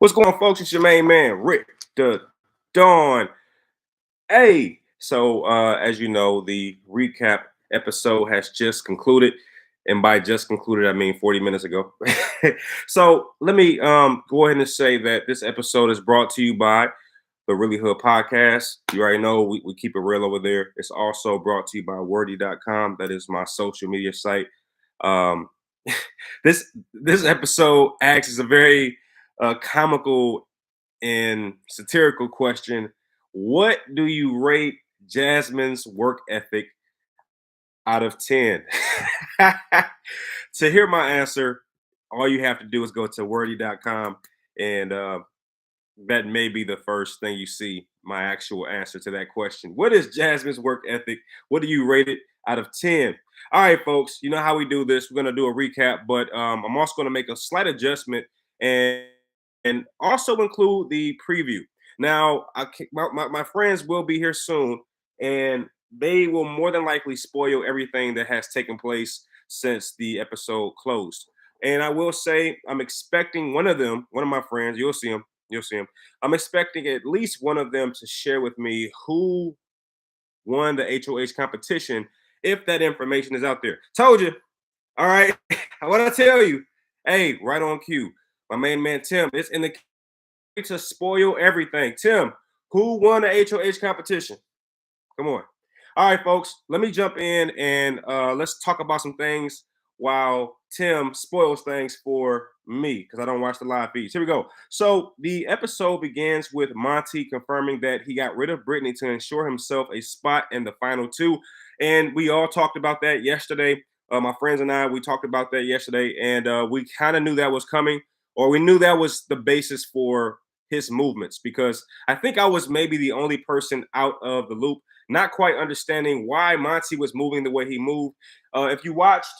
What's going on, folks? It's your main man, Rick the Dawn. Hey, so as you know, the recap episode has just concluded. And by just concluded, I mean 40 minutes ago. So let me go ahead and say that this episode is brought to you by the Really Hood Podcast. You already know we keep it real over there. It's also brought to you by wordy.com. That is my social media site. Um, this episode acts as a very comical and satirical question. What do you rate Jasmine's work ethic out of 10? To hear my answer, all you have to do is go to wordy.com, and that may be the first thing you see, my actual answer to that question. What is Jasmine's work ethic? What do you rate it out of 10? All right, folks, you know how we do this. We're going to do a recap, but I'm also going to make a slight adjustment and also include the preview. Now, my friends will be here soon, and they will more than likely spoil everything that has taken place since the episode closed. And I will say, I'm expecting one of them, one of my friends, you'll see him, you'll see him. I'm expecting at least one of them to share with me who won the HOH competition if that information is out there. Told you. All right. What I tell you? Hey, right on cue. My main man Tim is in the to spoil everything. Tim, who won the HOH competition? Come on. All right, folks, let me jump in and let's talk about some things while Tim spoils things for me because I don't watch the live feeds. Here we go. So the episode begins with Monty confirming that he got rid of Brittany to ensure himself a spot in the final two. And we all talked about that yesterday. My friends and I, we talked about that yesterday, and we kind of knew that was coming, or we knew that was the basis for his movements because I think I was maybe the only person out of the loop not quite understanding why Monty was moving the way he moved. If you watched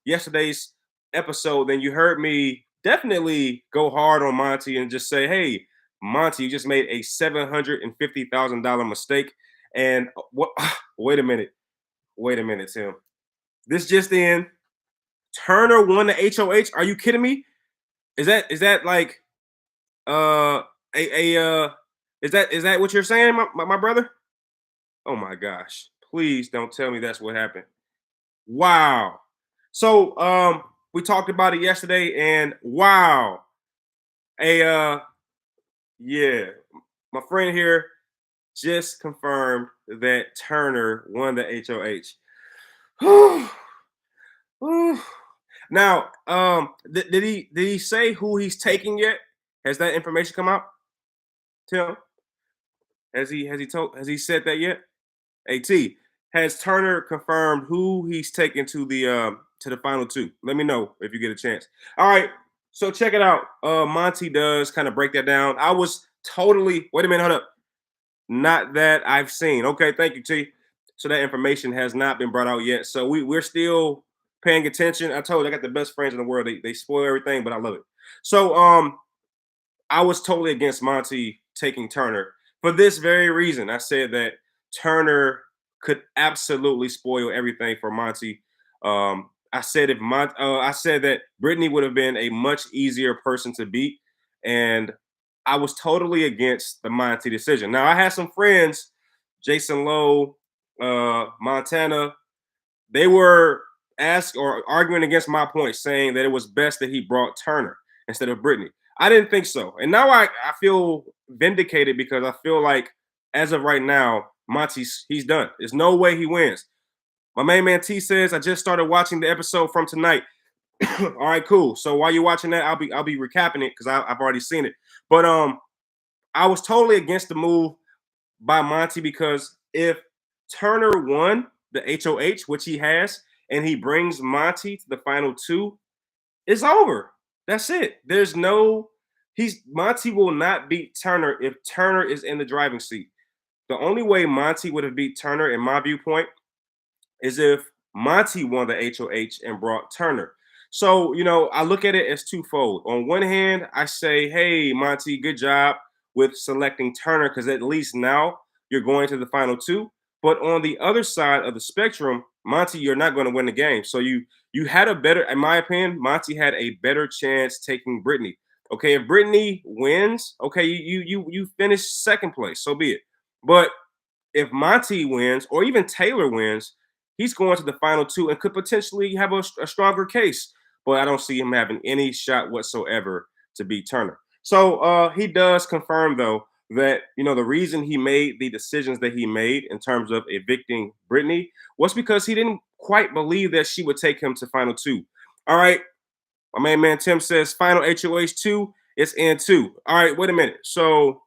yesterday's episode, then you heard me definitely go hard on Monty and just say, hey, Monty, you just made a $750,000 mistake. And what? Wait a minute. Wait a minute, Tim. This just in. Turner won the HOH. Are you kidding me? Is that like a is that what you're saying, my brother? Oh my gosh. Please don't tell me that's what happened. Wow. So we talked about it yesterday and wow. A yeah, my friend here just confirmed that Turner won the HOH. Now, did he say who he's taking yet? Has that information come out? Tim, has he said that yet? At has Turner confirmed who he's taking to the final two? Let me know if you get a chance. All right, so check it out. Monty does kind of break that down. I was totally wait a minute, hold up. Not that I've seen. Okay, thank you, T. So that information has not been brought out yet. So we're still paying attention. I told you I got the best friends in the world. They spoil everything, but I love it. So I was totally against Monty taking Turner for this very reason. I said that Turner could absolutely spoil everything for Monty. I said I said that Brittany would have been a much easier person to beat, and I was totally against the Monty decision. Now I had some friends, Jason Lowe, Montana. They were asked or arguing against my point, saying that it was best that he brought Turner instead of Brittany. I didn't think so. And now I feel vindicated because I feel like as of right now, Monty's he's done. There's no way he wins. My main man T says I just started watching the episode from tonight. All right, cool. So while you're watching that, I'll be recapping it because I've already seen it. But I was totally against the move by Monty because if Turner won the HOH, which he has, and he brings Monty to the final two, it's over. That's it. There's no Monty will not beat Turner if Turner is in the driving seat. The only way Monty would have beat Turner, in my viewpoint, is if Monty won the HOH and brought Turner. So, I look at it as twofold. On one hand, I say, hey, Monty, good job with selecting Turner because at least now you're going to the final two. But on the other side of the spectrum, Monty, you're not going to win the game. So you had a better, in my opinion, Monty had a better chance taking Brittany. Okay, if Brittany wins, okay, you finish second place, so be it. But if Monty wins or even Taylor wins, he's going to the final two and could potentially have a stronger case. But I don't see him having any shot whatsoever to beat Turner. So he does confirm though that the reason he made the decisions that he made in terms of evicting Brittany was because he didn't quite believe that she would take him to final two. All right, my main man Tim says final HOH two is in two. All right, wait a minute. So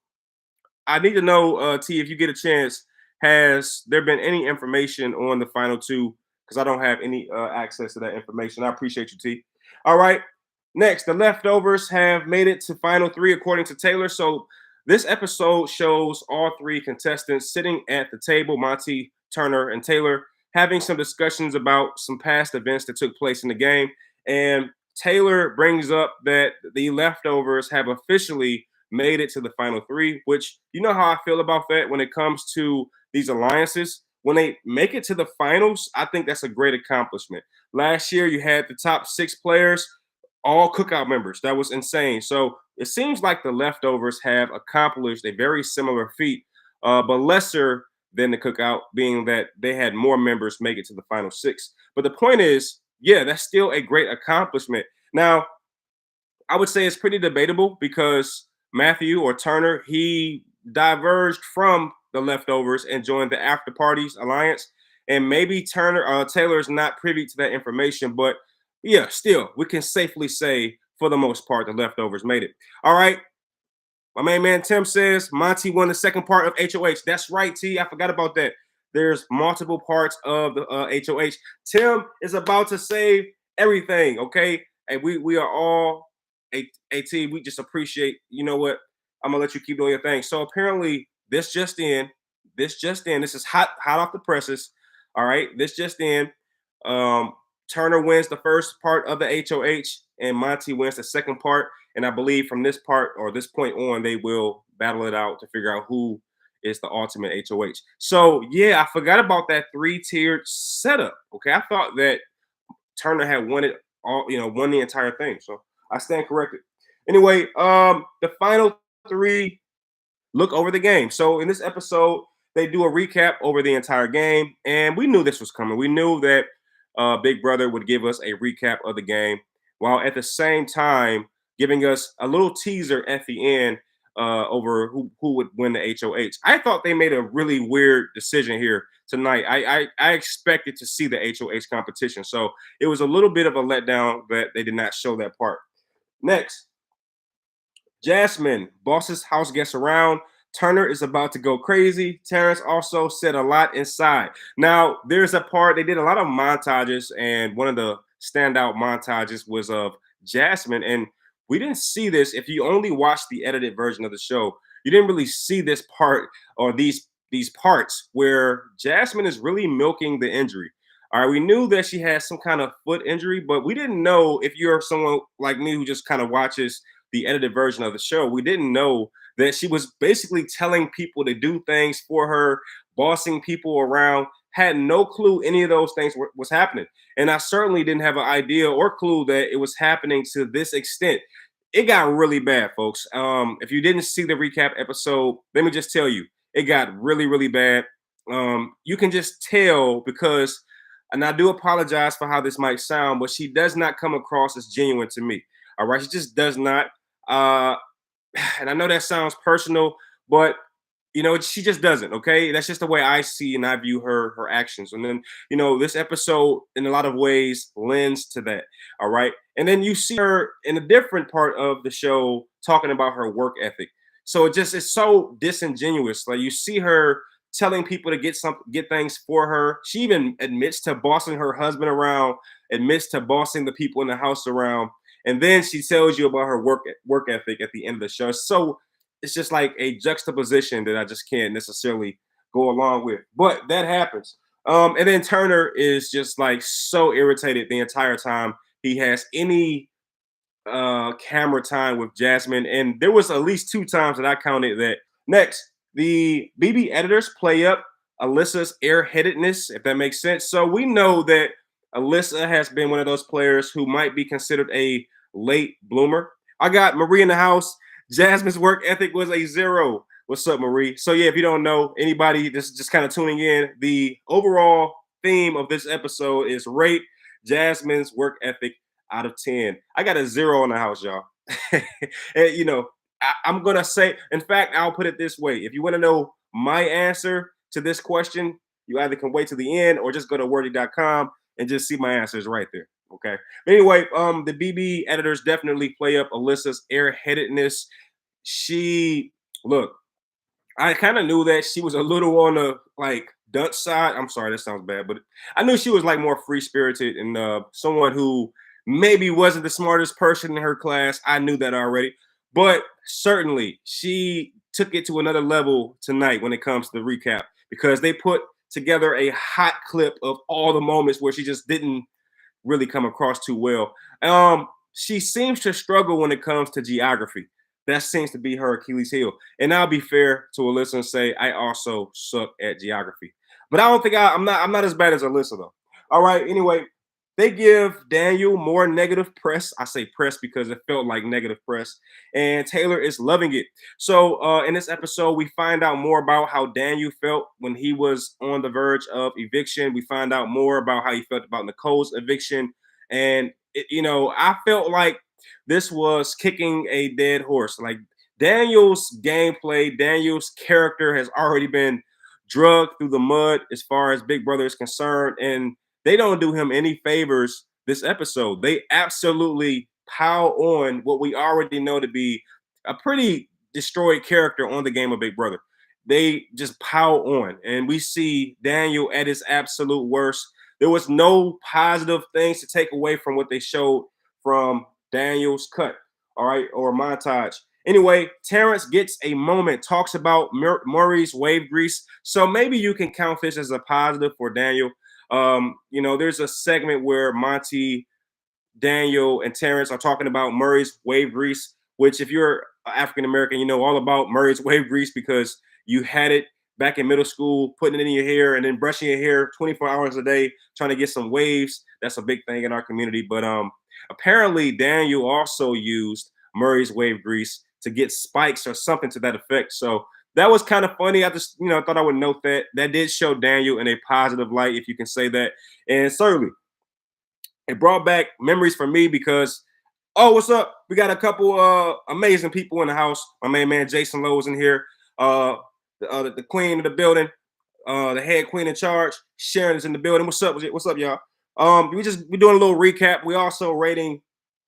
I need to know, T, if you get a chance, has there been any information on the final two? Because I don't have any access to that information. I appreciate you, T. All right. Next, the leftovers have made it to final three, according to Taylor. So this episode shows all three contestants sitting at the table, Monty, Turner, and Taylor, having some discussions about some past events that took place in the game. And Taylor brings up that the leftovers have officially made it to the final three, which you know how I feel about that when it comes to these alliances. When they make it to the finals, I think that's a great accomplishment. Last year, you had the top six players, all cookout members. That was insane. So it seems like the leftovers have accomplished a very similar feat, but lesser than the cookout, being that they had more members make it to the final six. But the point is, yeah, that's still a great accomplishment. Now, I would say it's pretty debatable because Matthew or Turner, he diverged from the leftovers and joined the After Parties Alliance. And maybe Taylor is not privy to that information, but yeah, still, we can safely say for the most part, the leftovers made it. All right. My main man Tim says Monty won the second part of HOH. That's right, T. I forgot about that. There's multiple parts of the HOH. Tim is about to save everything, okay? And we are all a team. We just appreciate, you know what? I'm gonna let you keep doing your thing. So apparently, this is hot off the presses. All right, this just in. Um, Turner wins the first part of the HOH, and Monty wins the second part. And I believe from this part or this point on, they will battle it out to figure out who is the ultimate HOH. So yeah, I forgot about that three-tiered setup. Okay, I thought that Turner had won it all, won the entire thing. So I stand corrected. Anyway, the final three look over the game. So in this episode, they do a recap over the entire game, and we knew this was coming. We knew that Big Brother would give us a recap of the game, while at the same time giving us a little teaser at the end over who would win the HOH. I thought they made a really weird decision here tonight. I expected to see the HOH competition, so it was a little bit of a letdown that they did not show that part. Next, Jasmine bosses house guests around. Turner is about to go crazy. Terrence also said a lot inside. Now, there's a part, they did a lot of montages, and one of the standout montages was of Jasmine. And we didn't see this. If you only watched the edited version of the show, you didn't really see this part or these parts where Jasmine is really milking the injury. All right, we knew that she had some kind of foot injury, but we didn't know, if you're someone like me who just kind of watches the edited version of the show, we didn't know that she was basically telling people to do things for her, bossing people around, had no clue any of those things was happening. And I certainly didn't have an idea or clue that it was happening to this extent. It got really bad, folks. If you didn't see the recap episode, let me just tell you, it got really, really bad. You can just tell because, and I do apologize for how this might sound, but she does not come across as genuine to me. All right, she just does not. Uh, and I know that sounds personal, but she just doesn't. Okay, that's just the way I see and I view her actions. And then this episode, in a lot of ways, lends to that. All right, and then you see her in a different part of the show talking about her work ethic. So it's so disingenuous. Like, you see her telling people to get things for her. She even admits to bossing her husband around, admits to bossing the people in the house around, and then she tells you about her work ethic at the end of the show. So it's just like a juxtaposition that I just can't necessarily go along with. But that happens. And then Turner is just like so irritated the entire time he has any camera time with Jasmine. And there was at least two times that I counted that. Next, the BB editors play up Alyssa's airheadedness, if that makes sense. So we know that Alyssa has been one of those players who might be considered a late bloomer. I got Marie in the house. Jasmine's work ethic was a 0. What's up, Marie? So yeah, if you don't know, anybody just kind of tuning in, the overall theme of this episode is rate Jasmine's work ethic out of 10. I got a 0 in the house, y'all. And, I'm gonna say, in fact, I'll put it this way: if you want to know my answer to this question, you either can wait to the end or just go to wordy.com and just see my answers right there. Okay. But anyway, the BB editors definitely play up Alyssa's airheadedness. She look, I kind of knew that she was a little on the like Dutch side. I'm sorry, that sounds bad, but I knew she was like more free spirited and someone who maybe wasn't the smartest person in her class. I knew that already, but certainly she took it to another level tonight when it comes to the recap because they put together a hot clip of all the moments where she just didn't really come across too well. She seems to struggle when it comes to geography. That seems to be her Achilles heel. And I'll be fair to Alyssa and say I also suck at geography. But I don't think I'm not as bad as Alyssa though. All right. Anyway, they give Daniel more negative press. I say press because it felt like negative press. And Taylor is loving it. So in this episode, we find out more about how Daniel felt when he was on the verge of eviction. We find out more about how he felt about Nicole's eviction. And, I felt like this was kicking a dead horse. Like Daniel's gameplay, Daniel's character has already been drugged through the mud as far as Big Brother is concerned. And they don't do him any favors this episode. They absolutely pile on what we already know to be a pretty destroyed character on the game of Big Brother. They just pile on, and we see Daniel at his absolute worst. There was no positive things to take away from what they showed from Daniel's cut, all right, or montage. Anyway, Terrence gets a moment, talks about Murray's wave grease. So maybe you can count this as a positive for Daniel. There's a segment where Monty, Daniel, and Terrence are talking about Murray's wave grease, which if you're African American, you know all about Murray's wave grease because you had it back in middle school, putting it in your hair and then brushing your hair 24 hours a day, trying to get some waves. That's a big thing in our community. But apparently Daniel also used Murray's wave grease to get spikes or something to that effect. So that was kind of funny. I just, thought I would note that. That did show Daniel in a positive light, if you can say that. And certainly, it brought back memories for me because, oh, what's up? We got a couple amazing people in the house. My main man Jason Lowe is in here. The queen of the building, the head queen in charge. Sharon is in the building. What's up? What's up, y'all? We're doing a little recap. We also rating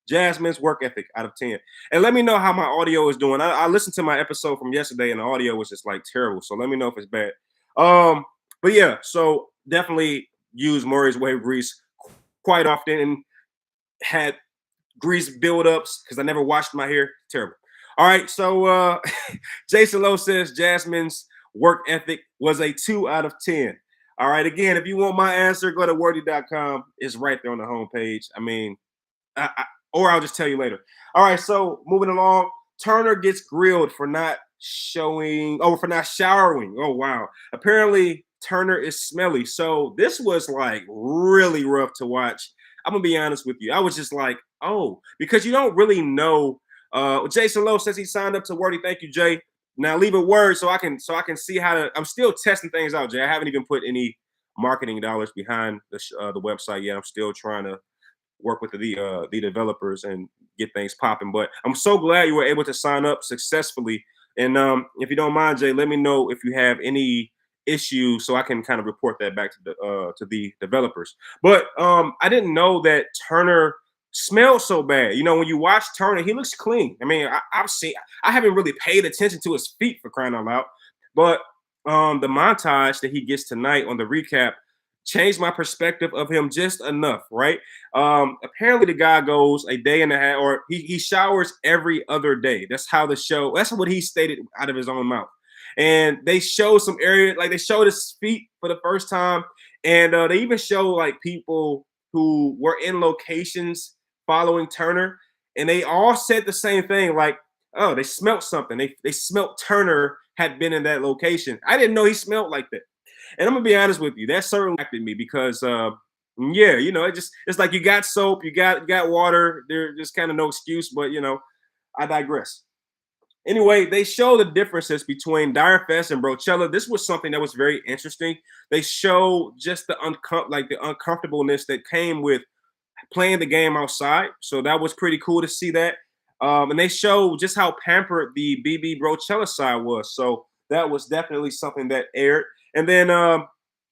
Jasmine's work ethic out of 10. And let me know how my audio is doing. I listened to my episode from yesterday and the audio was just like terrible. So let me know if it's bad. But yeah, so definitely use Murray's wave grease quite often and had grease buildups because I never washed my hair. Terrible. All right, so Jason Lowe says Jasmine's work ethic was a 2 out of 10. All right, again, if you want my answer, go to wordy.com. It's right there on the homepage. I mean, or I'll just tell you later. All right, so moving along, Turner gets grilled for not showering. Oh, wow. Apparently, Turner is smelly. So this was like really rough to watch. I'm gonna be honest with you. I was just like, oh, because you don't really know. Jason Lowe says he signed up to Wordy. Thank you, Jay. Now leave a word so I can see how to. I'm still testing things out, Jay. I haven't even put any marketing dollars behind the website yet. I'm still trying to work with the developers and get things popping. But I'm so glad you were able to sign up successfully. And if you don't mind, Jay, let me know if you have any issues so I can kind of report that back to the developers. But I didn't know that Turner smelled so bad. When you watch Turner, he looks clean. I mean, I haven't really paid attention to his feet for crying out loud. But the montage that he gets tonight on the recap changed my perspective of him just enough, right? Apparently the guy goes a day and a half, or he showers every other day. That's what he stated out of his own mouth. And they show some area, like they showed his feet for the first time. And they even show like people who were in locations following Turner. And they all said the same thing, like, oh, they smelt something. They smelt Turner had been in that location. I didn't know he smelled like that. And I'm gonna be honest with you, that certainly impacted me because it's like you got soap, you got water. There's just kind of no excuse, but I digress. Anyway, they show the differences between Dire Fest and Brochella. This was something that was very interesting. They show just the the uncomfortableness that came with playing the game outside. So that was pretty cool to see that. And they show just how pampered the BB Brochella side was. So that was definitely something that aired. And then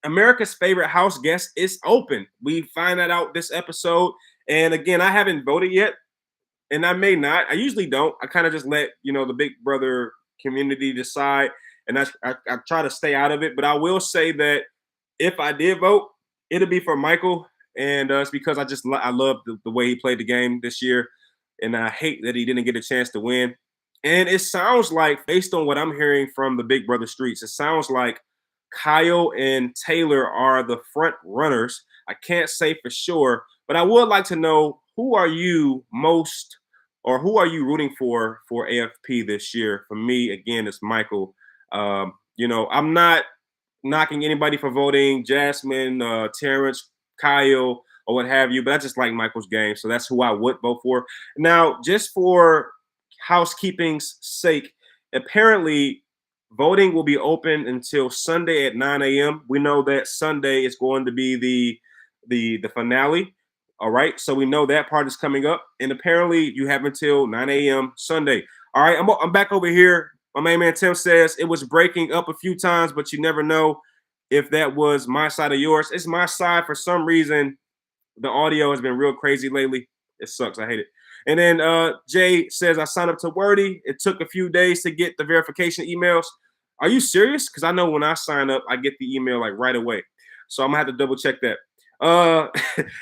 America's favorite house guest is open. We find that out this episode. And again, I haven't voted yet, and I may not. I usually don't. I kind of just let the Big Brother community decide, and I try to stay out of it. But I will say that if I did vote, it'll be for Michael, and it's because I love the way he played the game this year, and I hate that he didn't get a chance to win. And it sounds like, based on what I'm hearing from the Big Brother streets, it sounds like Kyle and Taylor are the front runners. I can't say for sure, but I would like to know, who are you most, or who are you rooting for AFP this year? For me, again, it's Michael. I'm not knocking anybody for voting Jasmine, Terrence, Kyle, or what have you, but I just like Michael's game, so that's who I would vote for. Now, just for housekeeping's sake, apparently voting will be open until Sunday at 9 a.m. We know that Sunday is going to be the finale. All right, so we know that part is coming up, and apparently you have until 9 a.m. Sunday. All right, I'm back over here. My main man Tim says it was breaking up a few times, but you never know if that was my side or yours. It's my side. For some reason, the audio has been real crazy lately. It sucks. I hate it. And then Jay says, I signed up to Wordy. It took a few days to get the verification emails. Are you serious? Because I know when I sign up, I get the email like right away. So I'm going to have to double check that.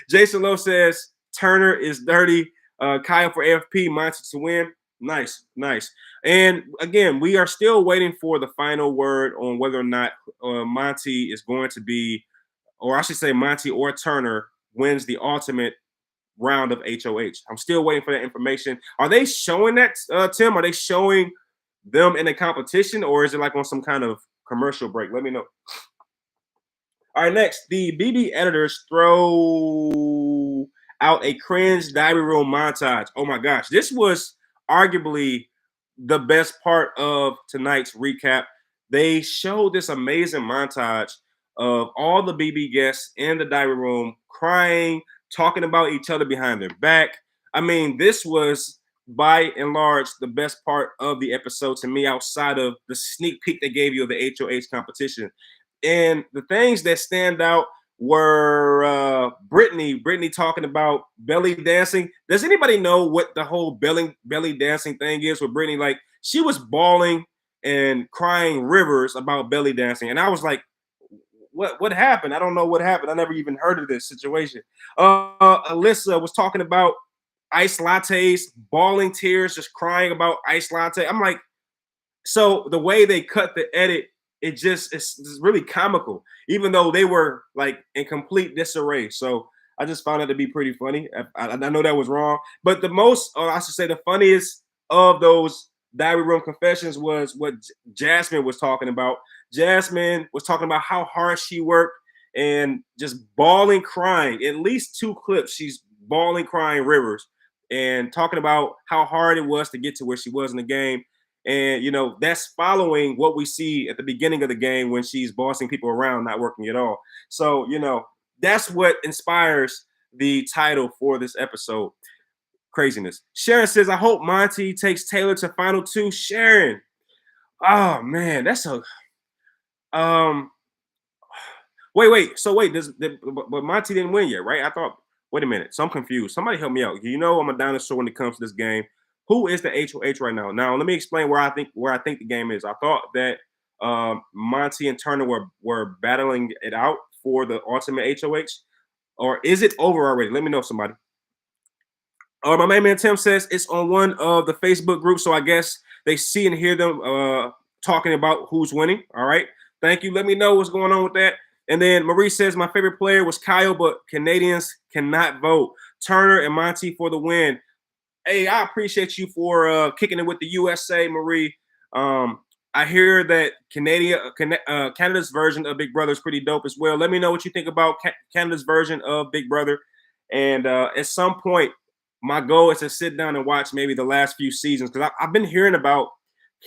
Jason Lowe says, Turner is dirty. Kyle for AFP, mindset to win. Nice. And again, we are still waiting for the final word on whether or not Monty is going to be, or I should say Monty or Turner wins the ultimate round of HOH. I'm still waiting for that information. Are they showing that, Tim? Are they showing them in a competition, or is it like on some kind of commercial break? Let me know. All right, next, the BB editors throw out a cringe diary room montage. Oh my gosh, this was arguably the best part of tonight's recap. They showed this amazing montage of all the BB guests in the diary room crying, talking about each other behind their back. I mean, this was by and large the best part of the episode to me, outside of the sneak peek they gave you of the HOH competition. And the things that stand out were Brittany talking about belly dancing. Does anybody know what the whole belly dancing thing is with Brittany? Like, she was bawling and crying rivers about belly dancing, and I was like, what happened? I don't know what happened. I never even heard of this situation. Alyssa was talking about iced lattes, bawling tears, just crying about iced latte. I'm like, so the way they cut the edit, it's really comical, even though they were like in complete disarray. So I just found it to be pretty funny. I know that was wrong, but the most, or I should say, the funniest of those diary room confessions was what Jasmine was talking about. Jasmine was talking about how hard she worked and just bawling, crying. At least 2 clips, she's bawling, crying rivers, and talking about how hard it was to get to where she was in the game. And that's following what we see at the beginning of the game when she's bossing people around, not working at all. So that's what inspires the title for this episode. Craziness. Sharon says, I hope Monty takes Taylor to final 2. Sharon, oh man, that's a wait. So wait, but Monty didn't win yet, right? I thought. Wait a minute. So I'm confused. Somebody help me out. I'm a dinosaur when it comes to this game. Who is the HOH right now? Now let me explain where I think the game is. I thought that Monty and Turner were battling it out for the ultimate HOH, or is it over already? Let me know, somebody. My main man Tim says it's on one of the Facebook groups, so I guess they see and hear them talking about who's winning. All right, thank you. Let me know what's going on with that. And then Marie says my favorite player was Kyle, but Canadians cannot vote. Turner and Monty for the win. Hey, I appreciate you for kicking it with the USA, Marie. I hear that Canada's version of Big Brother is pretty dope as well. Let me know what you think about Canada's version of Big Brother. And at some point, my goal is to sit down and watch maybe the last few seasons because I've been hearing about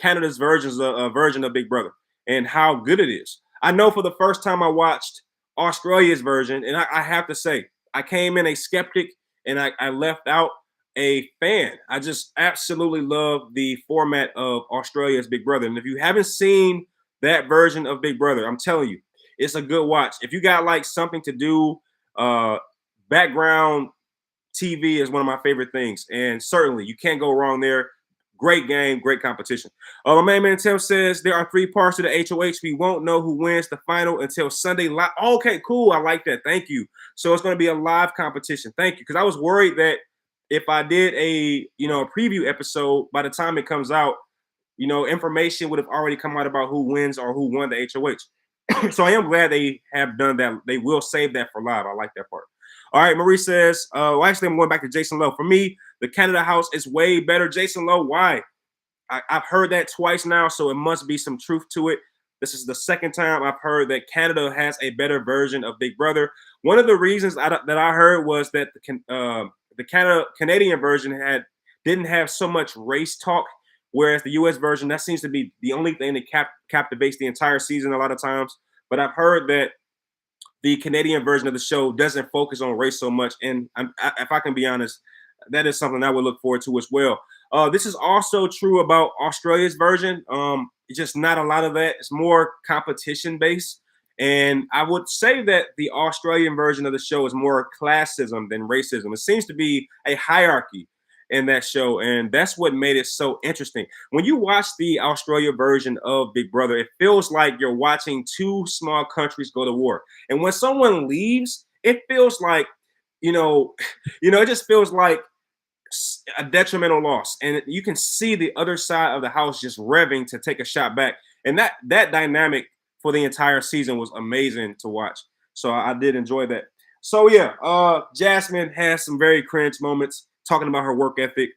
Canada's version of Big Brother and how good it is. I know for the first time I watched Australia's version, and I have to say, I came in a skeptic and I left out a fan. I just absolutely love the format of Australia's Big Brother. And if you haven't seen that version of Big Brother, I'm telling you, it's a good watch. If you got like something to do, uh, background TV is one of my favorite things, and certainly you can't go wrong there. Great game, great competition. My main man Tim says there are three parts to the HOH. We won't know who wins the final until Sunday. Okay, cool. I like that. Thank you. So it's going to be a live competition. Thank you, because I was worried that if I did a preview episode, by the time it comes out, information would have already come out about who wins or who won the HOH. So I am glad they have done that. They will save that for live. I like that part. All right, Marie says, well, actually, I'm going back to Jason Lowe. For me, the Canada House is way better. Jason Lowe, why? I've heard that twice now, so it must be some truth to it. This is the second time I've heard that Canada has a better version of Big Brother. One of the reasons that I heard was that the Canadian version didn't have so much race talk, whereas the U.S. version, that seems to be the only thing that captivates the entire season a lot of times. But I've heard that the Canadian version of the show doesn't focus on race so much. And if I can be honest, that is something I would look forward to as well. This is also true about Australia's version. It's just not a lot of that. It's more competition based. And I would say that the Australian version of the show is more classism than racism. It seems to be a hierarchy in that show. And that's what made it so interesting. When you watch the Australia version of Big Brother, it feels like you're watching two small countries go to war. And when someone leaves, it feels like, it just feels like a detrimental loss. And you can see the other side of the house just revving to take a shot back. And that dynamic for the entire season was amazing to watch. So I did enjoy that. So yeah, Jasmine has some very cringe moments talking about her work ethic.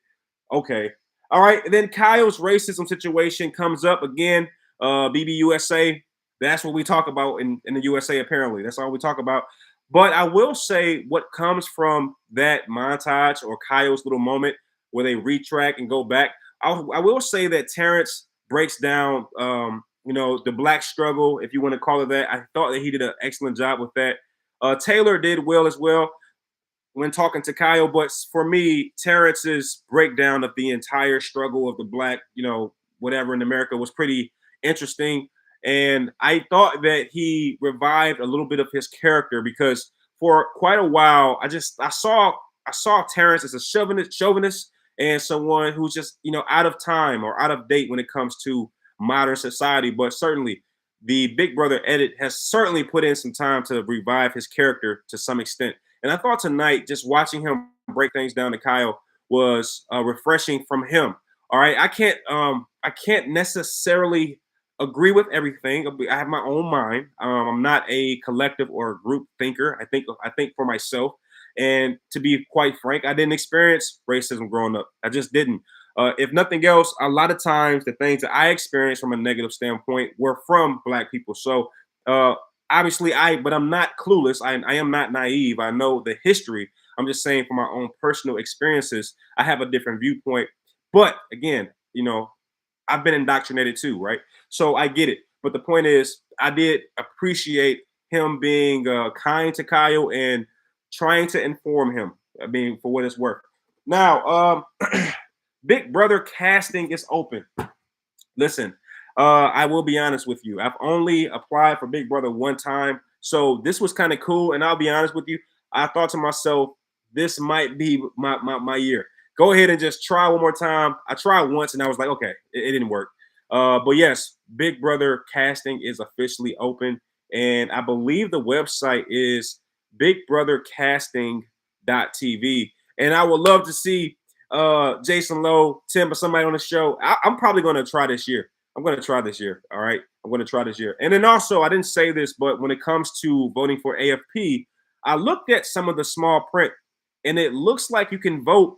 Okay. All right. And then Kyle's racism situation comes up again. BBUSA. That's what we talk about in the USA, apparently. That's all we talk about. But I will say what comes from that montage or Kyle's little moment where they retract and go back. I will say that Terrence breaks down, the black struggle, if you want to call it that. I thought that he did an excellent job with that. Taylor did well as well when talking to Kyle. But for me, Terrence's breakdown of the entire struggle of the black, whatever in America was pretty interesting. And I thought that he revived a little bit of his character because for quite a while, I saw Terrence as a chauvinist and someone who's just, out of time or out of date when it comes to modern society. But certainly the Big Brother edit has certainly put in some time to revive his character to some extent. And I thought tonight, just watching him break things down to Kyle was refreshing from him. All right, I can't necessarily agree with everything. I have my own mind. I'm not a collective or a group thinker. I think for myself. And to be quite frank, I didn't experience racism growing up. I just didn't. If nothing else, a lot of times the things that I experienced from a negative standpoint were from Black people. So uh, obviously, but I'm not clueless. I am not naive. I know the history. I'm just saying from my own personal experiences, I have a different viewpoint. But again, I've been indoctrinated too, right? So I get it. But the point is, I did appreciate him being kind to Kyle and trying to inform him. I mean, for what it's worth. Now, Big Brother casting is open. Listen, I will be honest with you. I've only applied for Big Brother one time, so this was kind of cool. And I'll be honest with you, I thought to myself, this might be my year. Go ahead and just try one more time. I tried once and I was like, okay, it didn't work. But yes, Big Brother casting is officially open, and I believe the website is bigbrothercasting.tv. And I would love to see Jason Lowe, Tim, or somebody on the show. I'm probably going to try this year. I'm going to try this year. All right. I'm going to try this year. And then also, I didn't say this, but when it comes to voting for AFP, I looked at some of the small print and it looks like you can vote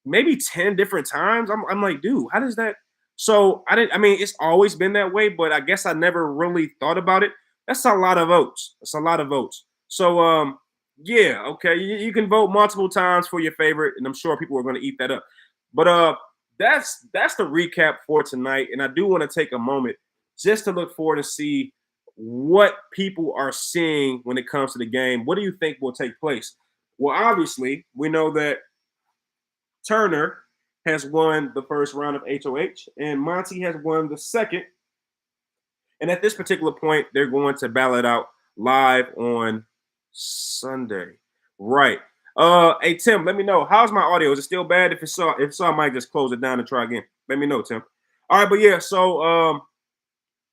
maybe 10 different times. I'm like, dude, how does that? So I mean, it's always been that way, but I guess I never really thought about it. That's a lot of votes. That's a lot of votes. So Yeah, okay. You can vote multiple times for your favorite, and I'm sure people are going to eat that up. But that's the recap for tonight. And I do want to take a moment just to look forward and see what people are seeing when it comes to the game. What do you think will take place? Well, obviously, we know that Turner has won the first round of HOH, and Monty has won the second. And at this particular point, they're going to ballot out live on Sunday. Right. Hey Tim, let me know. How's my audio? Is it still bad? If so, I might just close it down and try again. Let me know, Tim. All right, but yeah, so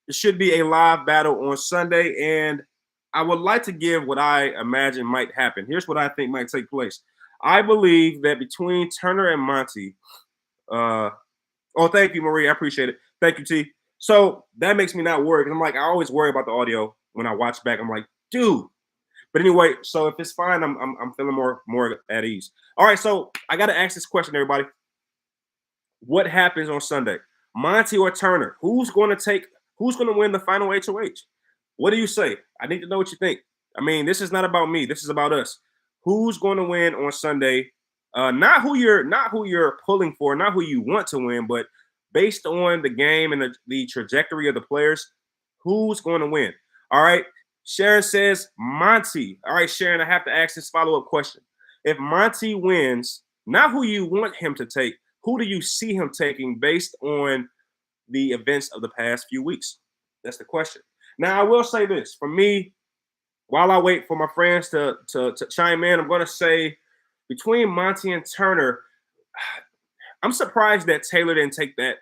it should be a live battle on Sunday, and I would like to give what I imagine might happen. Here's what I think might take place. I believe that between Turner and Monty, uh, oh, thank you, Marie. I appreciate it. Thank you, T. So that makes me not worry because I'm like, I always worry about the audio when I watch back. I'm like, dude. But anyway, so if it's fine, I'm feeling more at ease. All right, so I got to ask this question, everybody. What happens on Sunday? Monty or Turner? Who's going to take? Who's going to win the final HOH? What do you say? I need to know what you think. I mean, this is not about me. This is about us. Who's going to win on Sunday? Not who you're pulling for, not who you want to win, but based on the game and the trajectory of the players, who's going to win? All right. Sharon says Monty. All right, Sharon, I have to ask this follow-up question. If Monty wins, not who you want him to take, who do you see him taking based on the events of the past few weeks? That's the question. Now, I will say this. For me, while I wait for my friends to chime in, I'm going to say between Monty and Turner, I'm surprised that Taylor didn't take that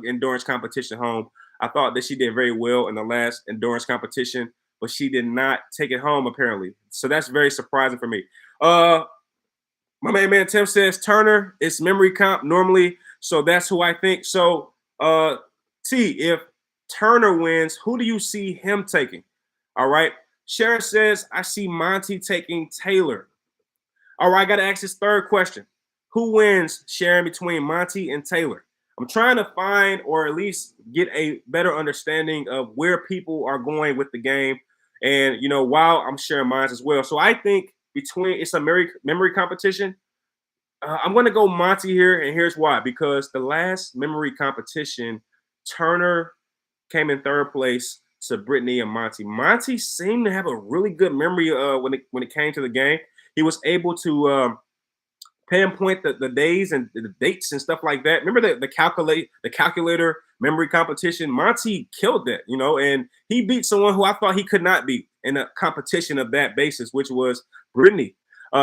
endurance competition home. I thought that she did very well in the last endurance competition, but she did not take it home apparently. So that's very surprising for me. My main man Tim says Turner is memory comp normally, so that's who I think. So T, if Turner wins, who do you see him taking? All right. Sharon says I see Monty taking Taylor. All right, I got to ask this third question. Who wins, Sharon, between Monty and Taylor? I'm trying to find or at least get a better understanding of where people are going with the game. And, while I'm sharing mine as well. So I think between it's a memory competition. I'm going to go Monty here. And here's why. Because the last memory competition, Turner came in third place to Brittany and Monty. Monty seemed to have a really good memory when it came to the game. He was able to pinpoint the days and the dates and stuff like that. Remember the calculator memory competition? Monty killed that, and he beat someone who I thought he could not beat in a competition of that basis, which was Brittany.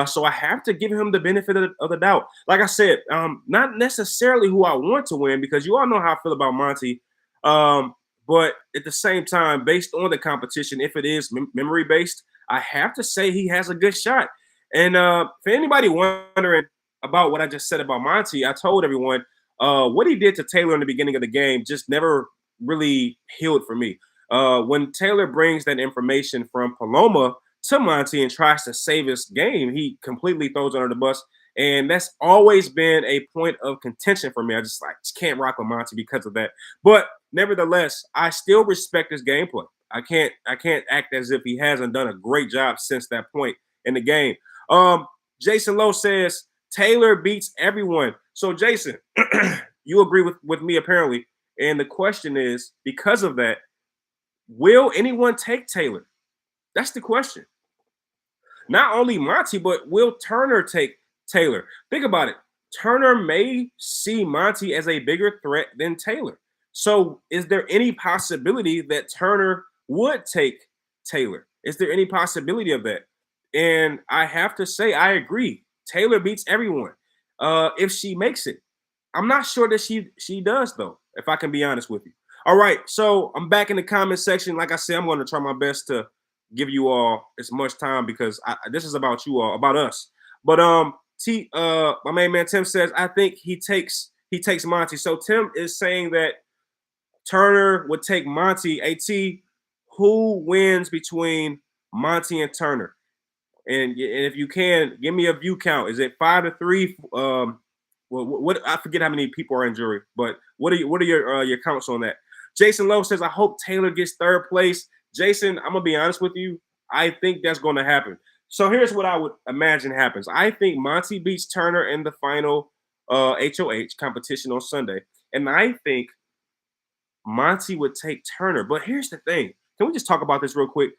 So I have to give him the benefit of the doubt. Like I said, not necessarily who I want to win because you all know how I feel about Monty. But at the same time, based on the competition, if it is memory based, I have to say he has a good shot. And for anybody wondering about what I just said about Monty, I told everyone what he did to Taylor in the beginning of the game just never really healed for me. When Taylor brings that information from Paloma to Monty and tries to save his game, he completely throws under the bus. And that's always been a point of contention for me. I just can't rock with Monty because of that. But nevertheless, I still respect his gameplay. I can't act as if he hasn't done a great job since that point in the game. Jason Lowe says Taylor beats everyone. So Jason, you agree with me apparently. And the question is, because of that, will anyone take Taylor? That's the question. Not only Monty, but will Turner take Taylor? Think about it. Turner may see Monty as a bigger threat than Taylor. So is there any possibility that Turner would take Taylor? Is there any possibility of that? And I have to say, I agree. Taylor beats everyone if she makes it. I'm not sure that she does, though, if I can be honest with you. All right, so I'm back in the comment section. Like I said, I'm going to try my best to give you all as much time because this is about you all, about us. But my main man Tim says I think he takes Monty. So Tim is saying that Turner would take Monty. At who wins between Monty and Turner? And if you can, give me a view count. Is it 5-3? What I forget how many people are in jury, but what are your counts on that? Jason Lowe says I hope Taylor gets third place. Jason, I'm gonna be honest with you. I think that's going to happen. So here's what I would imagine happens. I think Monty beats Turner in the final HOH competition on Sunday, and I think Monty would take Turner. But here's the thing. Can we just talk about this real quick?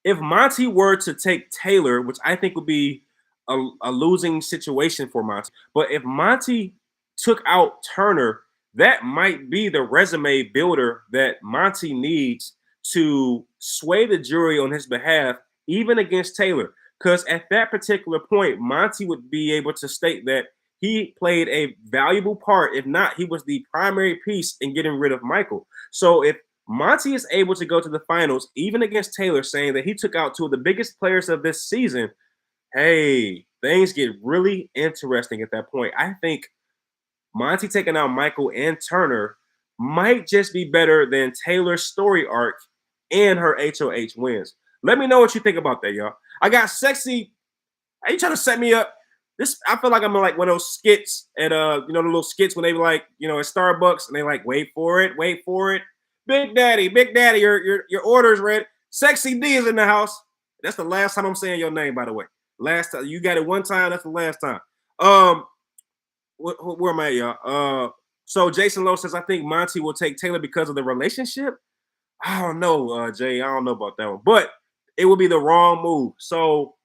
If Monty were to take Taylor, which I think would be a losing situation for Monty, but if Monty took out Turner, that might be the resume builder that Monty needs to sway the jury on his behalf, even against Taylor. Because at that particular point, Monty would be able to state that he played a valuable part. If not, he was the primary piece in getting rid of Michael. So if Monty is able to go to the finals, even against Taylor, saying that he took out two of the biggest players of this season. Hey, things get really interesting at that point. I think Monty taking out Michael and Turner might just be better than Taylor's story arc and her HOH wins. Let me know what you think about that, y'all. I got sexy. Are you trying to set me up? This I feel like I'm in like one of those skits at the little skits when they like, at Starbucks and they like, wait for it. Big Daddy, your order's ready. Sexy D is in the house. That's the last time I'm saying your name, by the way. Last time you got it one time, that's the last time. Where am I at, y'all? So Jason Lowe says, I think Monty will take Taylor because of the relationship. I don't know, Jay. I don't know about that one, but it would be the wrong move. So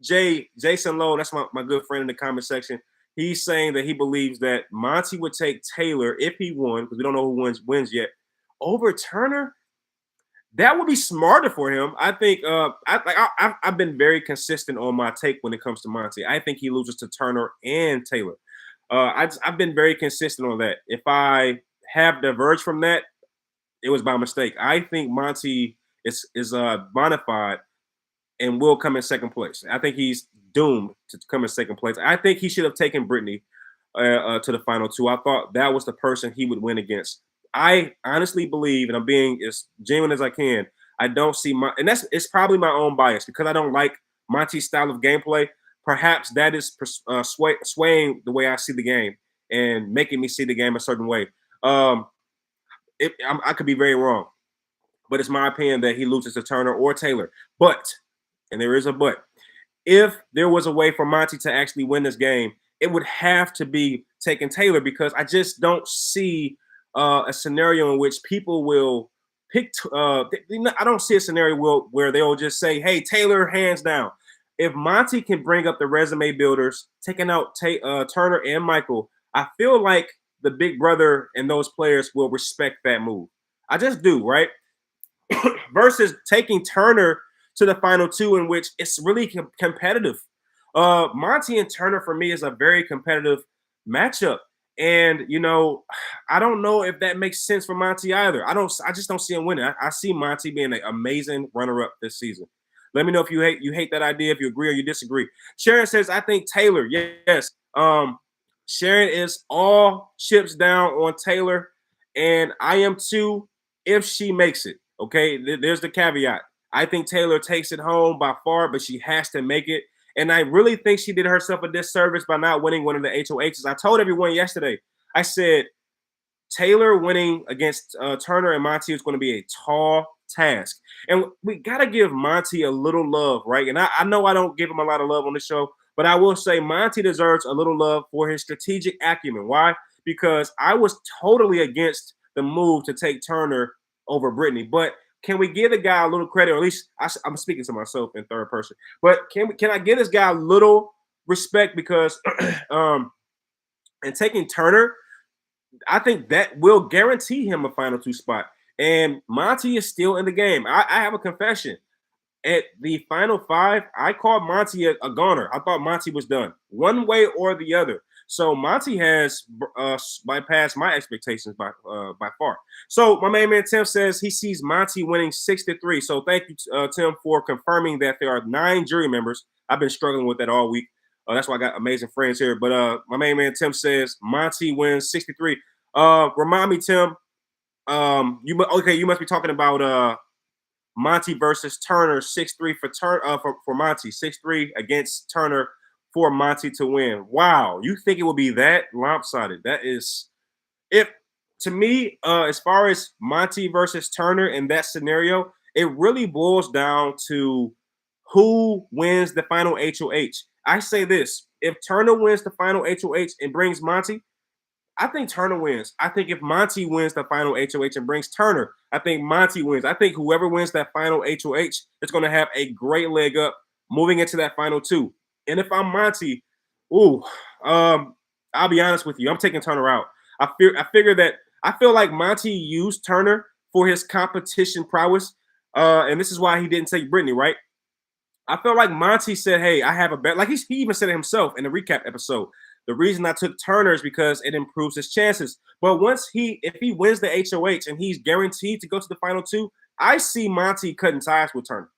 Jason Lowe, that's my good friend in the comment section. He's saying that he believes that Monty would take Taylor if he won, because we don't know who wins yet, over Turner. That would be smarter for him. I think. I've been very consistent on my take when it comes to Monty. I think he loses to Turner and Taylor. I've been very consistent on that. If I have diverged from that, it was by mistake. I think Monty is bona fide and will come in second place. I think he's doomed to come in second place. I think he should have taken Brittany to the final two. I thought that was the person he would win against. I honestly believe, and I'm being as genuine as I can, I don't see and it's probably my own bias because I don't like Monty's style of gameplay. Perhaps that is swaying the way I see the game and making me see the game a certain way. I could be very wrong, but it's my opinion that he loses to Turner or Taylor. But, and there is a but, if there was a way for Monty to actually win this game, it would have to be taking Taylor because I just don't see a scenario in which people will pick. I don't see a scenario where they'll just say, "Hey, Taylor, hands down." If Monty can bring up the resume builders, taking out Turner and Michael, I feel like the big brother and those players will respect that move. I just do, right? Versus taking Turner to the final two, in which it's really competitive. Monty and Turner for me is a very competitive matchup, and I don't know if that makes sense for Monty either. I just don't see him winning. I see Monty being an amazing runner-up this season. Let me know if you hate that idea, if you agree or you disagree. Sharon says, I think Taylor. Yes. Sharon is all chips down on Taylor, and I am too if she makes it. Okay, there's the caveat. I think Taylor takes it home by far, but she has to make it. And I really think she did herself a disservice by not winning one of the HOHs. I told everyone yesterday, I said Taylor winning against Turner and Monty is going to be a tall task. And we got to give Monty a little love, right? And I know I don't give him a lot of love on the show, but I will say Monty deserves a little love for his strategic acumen. Why? Because I was totally against the move to take Turner over Brittany. But can we give the guy a little credit, or at least I'm speaking to myself in third person, but can I give this guy a little respect because and taking Turner, I think that will guarantee him a final two spot. And Monty is still in the game. I have a confession. At the final five, I called Monty a goner. I thought Monty was done one way or the other. So Monty has bypassed my expectations by far. So my main man Tim says he sees Monty winning 6-3. So thank you, Tim, for confirming that there are 9 jury members. I've been struggling with that all week. That's why I got amazing friends here. But my main man Tim says Monty wins 63. Remind me, Tim. You must be talking about Monty versus Turner, 6-3 for Monty, 6-3 against Turner for Monty to win. Wow, you think it will be that lopsided? That is, if to me, as far as Monty versus Turner in that scenario, it really boils down to who wins the final HOH. I say this: if Turner wins the final HOH and brings Monty, I think Turner wins. I think if Monty wins the final HOH and brings Turner, I think Monty wins. I think whoever wins that final HOH is going to have a great leg up moving into that final two. And if I'm Monty, ooh, I'll be honest with you, I'm taking Turner out. I feel like Monty used Turner for his competition prowess, and this is why he didn't take Brittany, right? I felt like Monty said, "Hey, I have a bet." Like he even said it himself in the recap episode. The reason I took Turner is because it improves his chances. But if he wins the HOH and he's guaranteed to go to the final two, I see Monty cutting ties with Turner.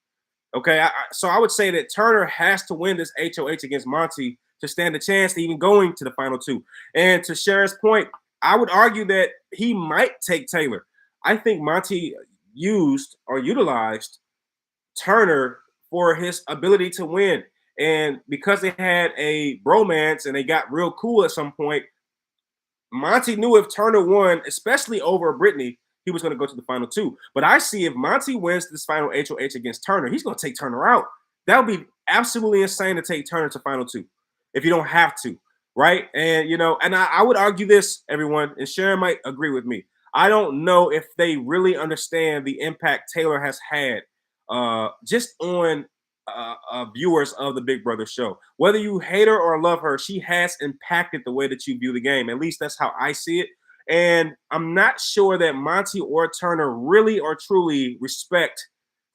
Okay, so I would say that Turner has to win this HOH against Monty to stand a chance to even going to the final two. And to Sharon's point, I would argue that he might take Taylor. I think Monty used or utilized Turner for his ability to win. And because they had a bromance and they got real cool at some point, Monty knew if Turner won, especially over Brittany, he was going to go to the final two. But I see if Monty wins this final HOH against Turner, he's going to take Turner out. That would be absolutely insane to take Turner to final two if you don't have to, right? And, and I would argue this, everyone, and Sharon might agree with me. I don't know if they really understand the impact Taylor has had just on viewers of the Big Brother show. Whether you hate her or love her, she has impacted the way that you view the game. At least that's how I see it. And I'm not sure that Monty or Turner really or truly respect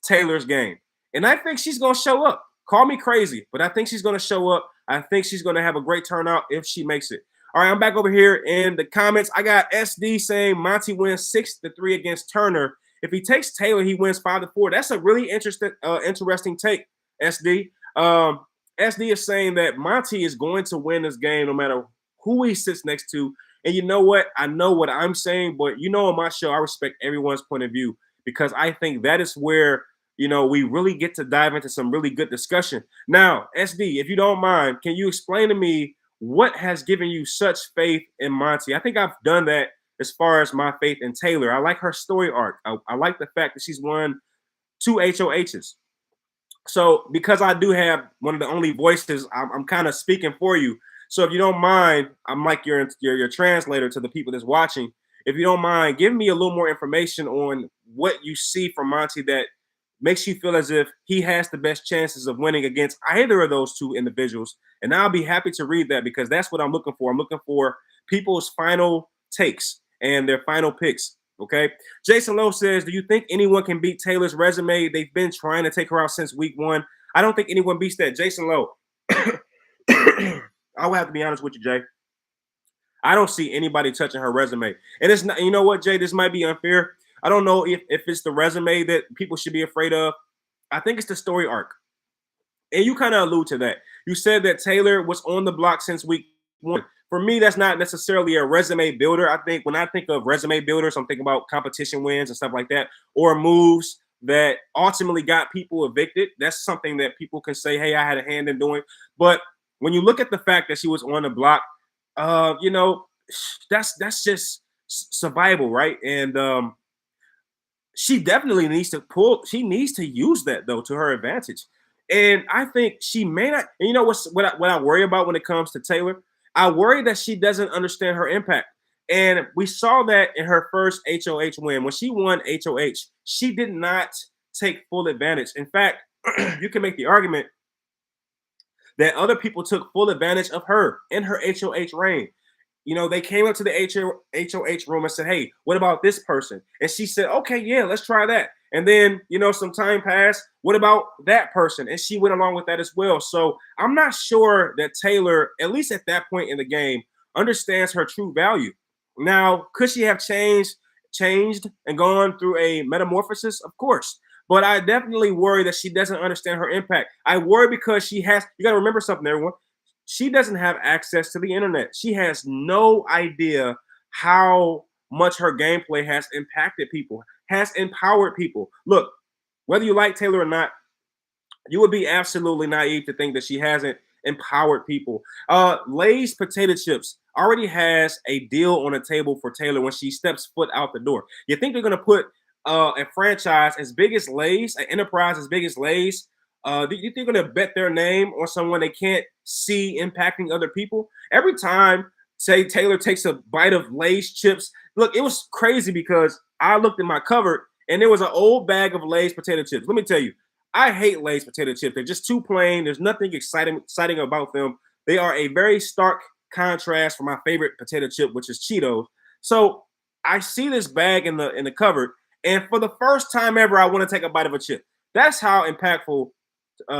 Taylor's game. And I think she's going to show up. Call me crazy, but I think she's going to show up. I think she's going to have a great turnout if she makes it. All right, I'm back over here in the comments. I got SD saying Monty wins 6-3 against Turner. If he takes Taylor, he wins 5-4. That's a really interesting take, SD. SD is saying that Monty is going to win this game no matter who he sits next to. And you know what? I know what I'm saying, but on my show, I respect everyone's point of view because I think that is where, we really get to dive into some really good discussion. Now, SD, if you don't mind, can you explain to me what has given you such faith in Monty? I think I've done that as far as my faith in Taylor. I like her story arc. I like the fact that she's won 2 HOHs. So because I do have one of the only voices, I'm kind of speaking for you. So if you don't mind, I'm like your translator to the people that's watching. If you don't mind, give me a little more information on what you see from Monty that makes you feel as if he has the best chances of winning against either of those two individuals. And I'll be happy to read that because that's what I'm looking for. I'm looking for people's final takes and their final picks. Okay. Jason Lowe says, do you think anyone can beat Taylor's resume? They've been trying to take her out since week 1. I don't think anyone beats that. Jason Lowe. I will have to be honest with you, Jay. I don't see anybody touching her resume. And it's not, you know what, Jay, this might be unfair. I don't know if it's the resume that people should be afraid of. I think it's the story arc. And you kind of allude to that. You said that Taylor was on the block since week 1. For me, that's not necessarily a resume builder. I think when I think of resume builders, I'm thinking about competition wins and stuff like that, or moves that ultimately got people evicted. That's something that people can say, hey, I had a hand in doing. But when you look at the fact that she was on the block, that's just survival, right? And she definitely needs to use that though to her advantage. And I think she may not. And you know what I worry about when it comes to Taylor? I worry that she doesn't understand her impact. And we saw that in her first HOH win. When she won HOH, she did not take full advantage. In fact, you can make the argument that other people took full advantage of her in her HOH reign. They came up to the HOH room and said, hey, what about this person? And she said, okay, yeah, let's try that. And then, some time passed. What about that person? And she went along with that as well. So I'm not sure that Taylor, at least at that point in the game, understands her true value. Now, could she have changed and gone through a metamorphosis? Of course. But I definitely worry that she doesn't understand her impact. I worry because you got to remember something, everyone. She doesn't have access to the internet. She has no idea how much her gameplay has impacted people, has empowered people. Look, whether you like Taylor or not, you would be absolutely naive to think that she hasn't empowered people. Lay's Potato Chips already has a deal on the table for Taylor when she steps foot out the door. You think they're going to put a franchise as big as Lay's, an enterprise as big as Lay's, Do you think they're gonna bet their name on someone they can't see impacting other people? Every time, say Taylor takes a bite of Lay's chips. Look, it was crazy because I looked in my cupboard and there was an old bag of Lay's potato chips. Let me tell you, I hate Lay's potato chips. They're just too plain. There's nothing exciting about them. They are a very stark contrast from my favorite potato chip, which is Cheetos. So I see this bag in the cupboard, and for the first time ever, I want to take a bite of a chip. That's how impactful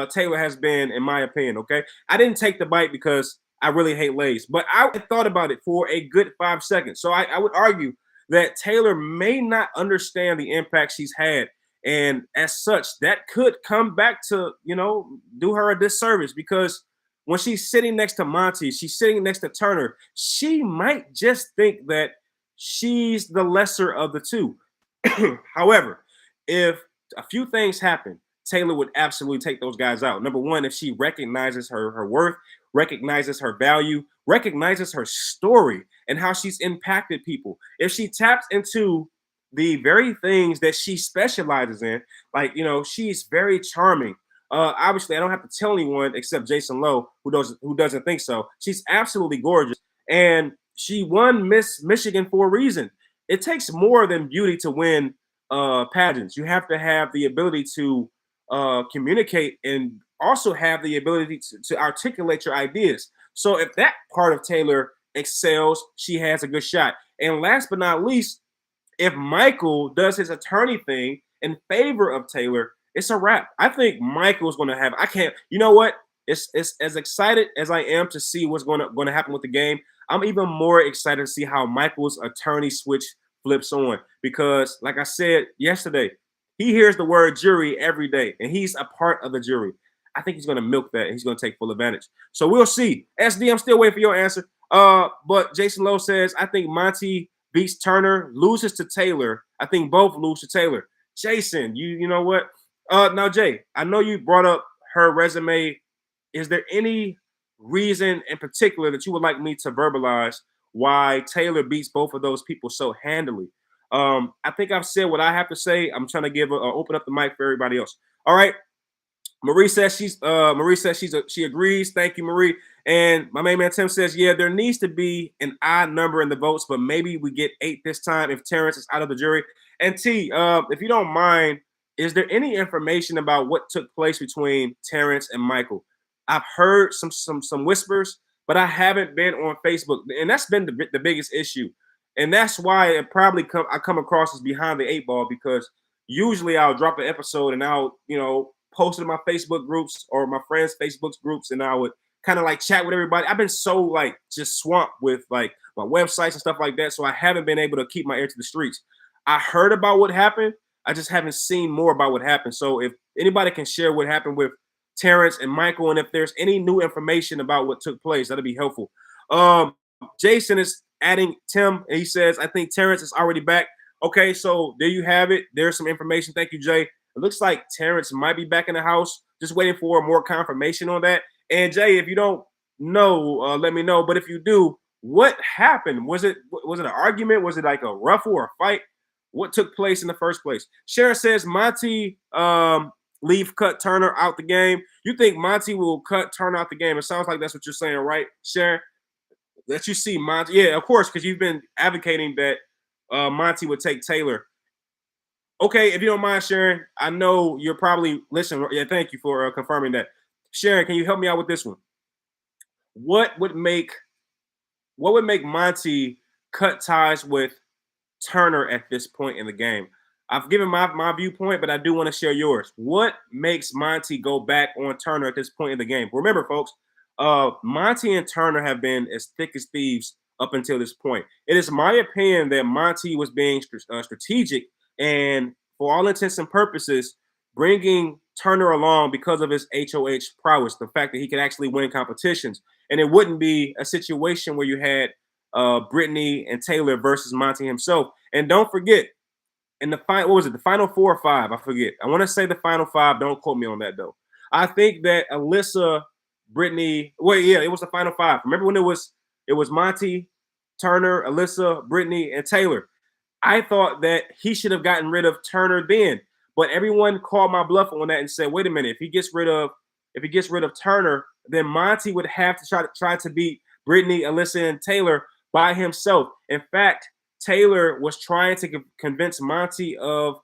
Taylor has been, in my opinion. Okay, I didn't take the bite because I really hate Lay's, but I thought about it for a good 5 seconds. So I would argue that Taylor may not understand the impact she's had, and as such, that could come back to do her a disservice because when she's sitting next to Monty, she's sitting next to Turner. She might just think that she's the lesser of the two. However, if a few things happen, Taylor would absolutely take those guys out. Number one, if she recognizes her worth, recognizes her value, recognizes her story and how she's impacted people. If she taps into the very things that she specializes in, like she's very charming. Obviously, I don't have to tell anyone except Jason Lowe, who doesn't think so. She's absolutely gorgeous, and she won Miss Michigan for a reason. It takes more than beauty to win pageants. You have to have the ability to communicate and also have the ability to articulate your ideas. So if that part of Taylor excels, she has a good shot. And last but not least, if Michael does his attorney thing in favor of Taylor, it's a wrap. I think Michael's going to have. I can't. You know what? It's as excited as I am to see what's going to happen with the game. I'm even more excited to see how Michael's attorney switch flips on because, like I said yesterday, he hears the word jury every day, and he's a part of the jury. I think he's going to milk that, and he's going to take full advantage. So we'll see. SD, I'm still waiting for your answer. But Jason Lowe says, I think Monty beats Turner, loses to Taylor. I think both lose to Taylor. Jason, you know what? Now, Jay, I know you brought up her resume. Is there any reason in particular that you would like me to verbalize why Taylor beats both of those people so handily? I think I've said what I have to say. I'm trying to open up the mic for everybody else. All right. Marie says she agrees. Thank you, Marie. And my main man Tim says, yeah, there needs to be an odd number in the votes, but maybe we get 8 this time if Terrence is out of the jury. And T, if you don't mind, is there any information about what took place between Terrence and Michael? I've heard some whispers, but I haven't been on Facebook, and that's been the biggest issue. And that's why I come across as behind the 8 ball because usually I'll drop an episode and I'll post it in my Facebook groups or my friends' Facebook groups, and I would kind of like chat with everybody. I've been so like just swamped with like my websites and stuff like that, so I haven't been able to keep my ear to the streets. I heard about what happened. I just haven't seen more about what happened. So if anybody can share what happened with Terrence and Michael, and if there's any new information about what took place, that'd be helpful. Jason is adding Tim, and he says, I think Terrence is already back. Okay, so there you have it. There's some information. Thank you, Jay. It looks like Terrence might be back in the house. Just waiting for more confirmation on that. And Jay, if you don't know, let me know. But if you do, what happened? Was it an argument? Was it like a ruffle or a fight? What took place in the first place? Sharon says Monty leave cut Turner out the game. You think Monty will cut Turner out the game? It sounds like that's what you're saying, right, Sharon? That you see Monty. Yeah, of course, because you've been advocating that Monty would take Taylor. Okay, if you don't mind, Sharon, I know you're probably listening. Yeah, thank you for confirming that. Sharon, can you help me out with this one? What would make Monty cut ties with Turner at this point in the game? I've given my viewpoint, but I do want to share yours. What makes Monty go back on Turner at this point in the game? Remember, folks, Monty and Turner have been as thick as thieves up until this point. It is my opinion that Monty was being strategic and, for all intents and purposes, bringing Turner along because of his HOH prowess, the fact that he could actually win competitions. And it wouldn't be a situation where you had Brittany and Taylor versus Monty himself. And don't forget, in the final, what was it? The final 4 or 5? I forget. I want to say the final 5. Don't quote me on that though. I think that Alyssa, Brittany. Wait, yeah, it was the final 5. Remember when it was Monty, Turner, Alyssa, Brittany, and Taylor. I thought that he should have gotten rid of Turner then. But everyone called my bluff on that and said, wait a minute, if he gets rid of Turner, then Monty would have to try to beat Brittany, Alyssa, and Taylor by himself. In fact, Taylor was trying to convince Monty of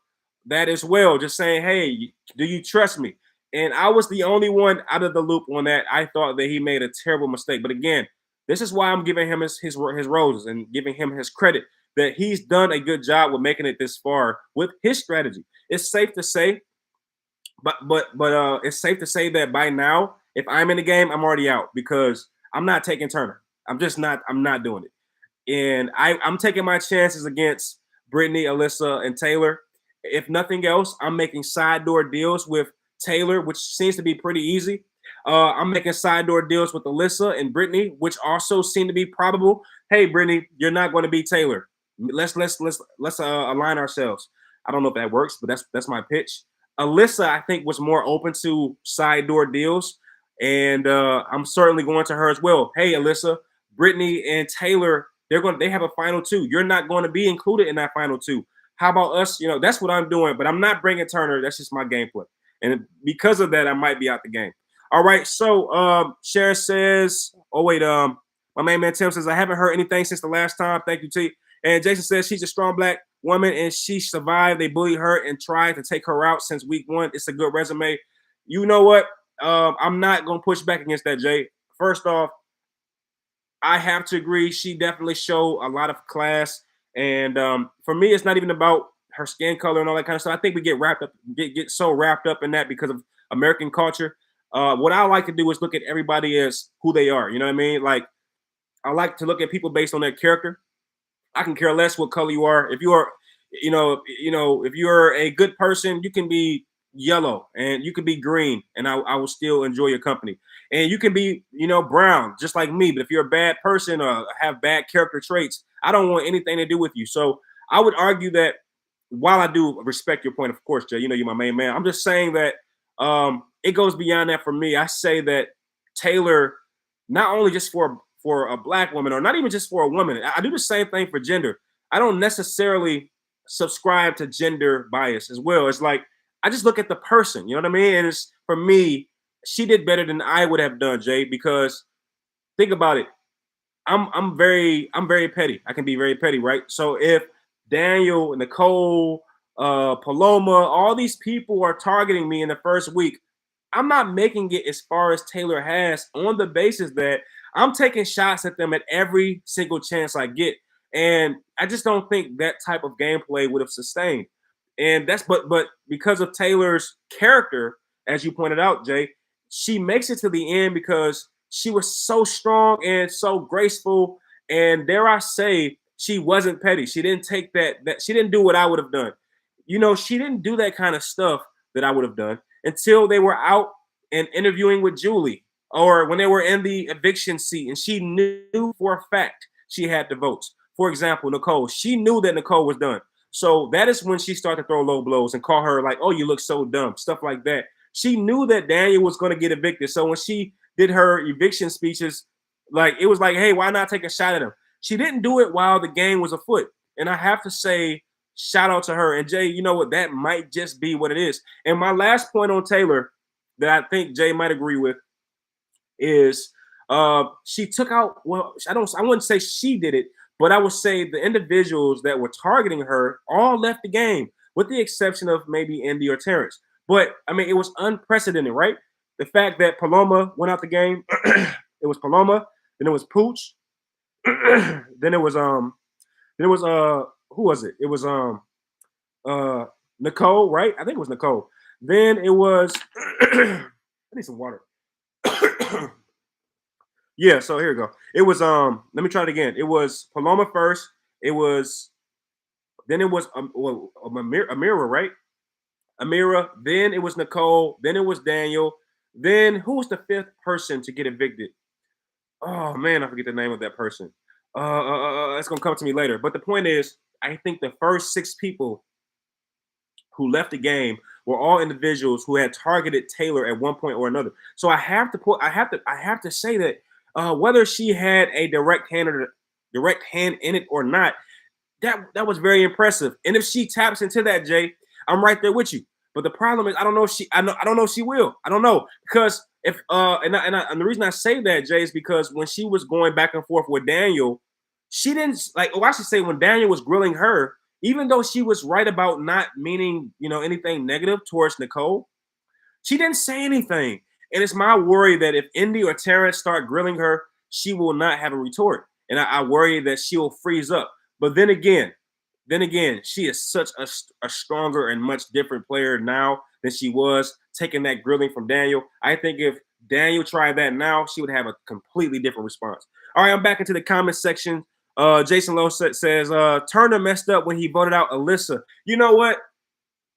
that as well, just saying, hey, do you trust me? And I was the only one out of the loop on that. I thought that he made a terrible mistake. But again, this is why I'm giving him his roses and giving him his credit that he's done a good job with making it this far with his strategy. It's safe to say, but it's safe to say that by now, if I'm in the game, I'm already out because I'm not taking Turner. I'm just not. I'm not doing it. And I'm taking my chances against Brittany, Alyssa, and Taylor. If nothing else, I'm making side door deals with Taylor, which seems to be pretty easy. I'm making side door deals with Alyssa and Brittany, which also seem to be probable. Hey, Brittany, you're not going to beat Taylor. Let's align ourselves. I don't know if that works, but that's my pitch. Alyssa, I think, was more open to side door deals, and I'm certainly going to her as well. Hey, Alyssa, Brittany and Taylor, they have a final two. You're not going to be included in that final two. How about us? You know, that's what I'm doing, but I'm not bringing Turner. That's just my gameplay, and because of that, I might be out the game. All right, so Cher says, oh wait, my main man Tim says I haven't heard anything since the last time. Thank you, T. And Jason says she's a strong black woman and she survived. They bullied her and tried to take her out since week one. It's a good resume. You know what? I'm not gonna push back against that, Jay. First off, I have to agree. She definitely showed a lot of class, and for me, it's not even about her skin color and all that kind of stuff. I think we get so wrapped up in that because of American culture. What I like to do is look at everybody as who they are. You know what I mean? Like I like to look at people based on their character. I can care less what color you are. If you are, if you're a good person, you can be yellow and you can be green, and I will still enjoy your company. And you can be, brown, just like me. But if you're a bad person or have bad character traits, I don't want anything to do with you. So I would argue that while I do respect your point, of course, Jay, you're my main man. I'm just saying that it goes beyond that for me. I say that Taylor, not only just for a black woman or not even just for a woman. I do the same thing for gender. I don't necessarily subscribe to gender bias as well. It's like I just look at the person, you know what I mean? And it's for me, she did better than I would have done, Jay, because think about it. I'm very petty. I can be very petty, right? So if Daniel, Nicole, Paloma, all these people are targeting me in the first week, I'm not making it as far as Taylor has on the basis that I'm taking shots at them at every single chance I get. And I just don't think that type of gameplay would have sustained. And that's but because of Taylor's character, as you pointed out, Jay, she makes it to the end because she was so strong and so graceful. And dare I say, she wasn't petty. She didn't take that she didn't do what I would have done. She didn't do that kind of stuff that I would have done until they were out and interviewing with Julie or when they were in the eviction seat and she knew for a fact she had the votes. For example, Nicole, she knew that Nicole was done. So that is when she started to throw low blows and call her like, oh, you look so dumb, stuff like that. She knew that Daniel was going to get evicted. So when she did her eviction speeches, like it was like, hey, why not take a shot at him? She didn't do it while the game was afoot. And I have to say, shout out to her. And Jay, you know what? That might just be what it is. And my last point on Taylor that I think Jay might agree with is she took out, well, I wouldn't say she did it, but I would say the individuals that were targeting her all left the game, with the exception of maybe Indy or Terrence. But I mean, it was unprecedented, right? The fact that Paloma went out the game, it was Paloma, then it was Pooch, then it was who was it? It was Nicole, right? I think it was Nicole. Then it was I need some water. Yeah, so here we go. It was let me try it again. It was Paloma first. It was Amira, right? Amira. Then it was Nicole. Then it was Daniel. Then who was the fifth person to get evicted? Oh man, I forget the name of that person. It's gonna come to me later. But the point is, I think the first six people who left the game were all individuals who had targeted Taylor at one point or another. So I have to say that whether she had a direct hand in it or not, that was very impressive. And if she taps into that, Jay, I'm right there with you. But the problem is, I don't know if she, I don't know if she will. I don't know because if and the reason I say that, Jay, is because when she was going back and forth with Daniel, she didn't like. Oh, I should say when Daniel was grilling her, even though she was right about not meaning anything negative towards Nicole, she didn't say anything. And it's my worry that if Indy or Terrence start grilling her, she will not have a retort. And I worry that she will freeze up. But then again, she is such a stronger and much different player now than she was taking that grilling from Daniel. I think if Daniel tried that now, she would have a completely different response. All right, I'm back into the comment section. Jason Lowe says Turner messed up when he voted out Alyssa. You know what?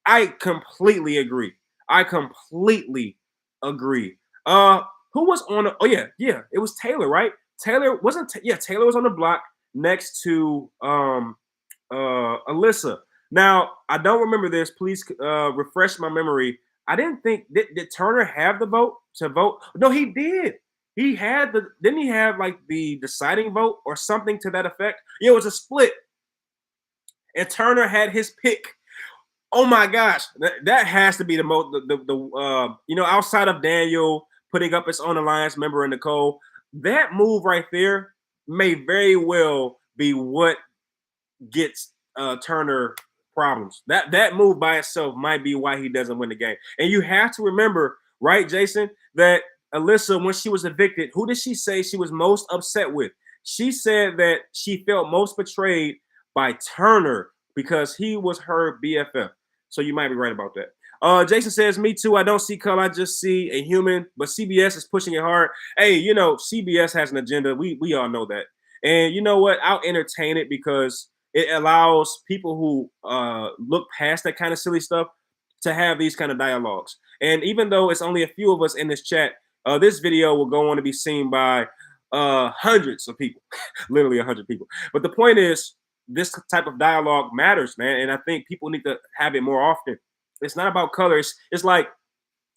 I completely agree. I completely agree. Who was on? Oh yeah, it was Taylor, right? Taylor wasn't. Yeah, Taylor was on the block next to Alyssa. Now I don't remember this. Please refresh my memory. I didn't think did Turner have the vote to vote? No, he did. He had the. Didn't he have like the deciding vote or something to that effect? Yeah, it was a split, and Turner had his pick. Oh my gosh, that has to be the most outside of Daniel putting up his own alliance member in Nicole, that move right there may very well be what gets Turner problems. That move by itself might be why he doesn't win the game. And you have to remember, right, Jason, that Alyssa, when she was evicted, who did she say she was most upset with? She said that she felt most betrayed by Turner because he was her BFF. So you might be right about that. Jason says, me too. I don't see color. I just see a human, but CBS is pushing it hard. Hey, CBS has an agenda. We all know that. And you know what? I'll entertain it because it allows people who look past that kind of silly stuff to have these kind of dialogues. And even though it's only a few of us in this chat, this video will go on to be seen by hundreds of people, literally 100 people. But the point is, this type of dialogue matters, man. And I think people need to have it more often. It's not about colors. It's like,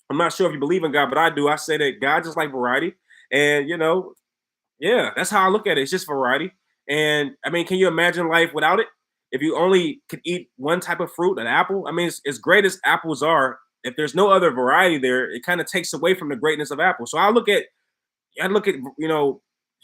I'm not sure if you believe in God, but I do. I say that God just like variety. And, yeah, that's how I look at it. It's just variety. And I mean, can you imagine life without it? If you only could eat one type of fruit, an apple, I mean, as great as apples are, if there's no other variety there, it kind of takes away from the greatness of apples. So I look at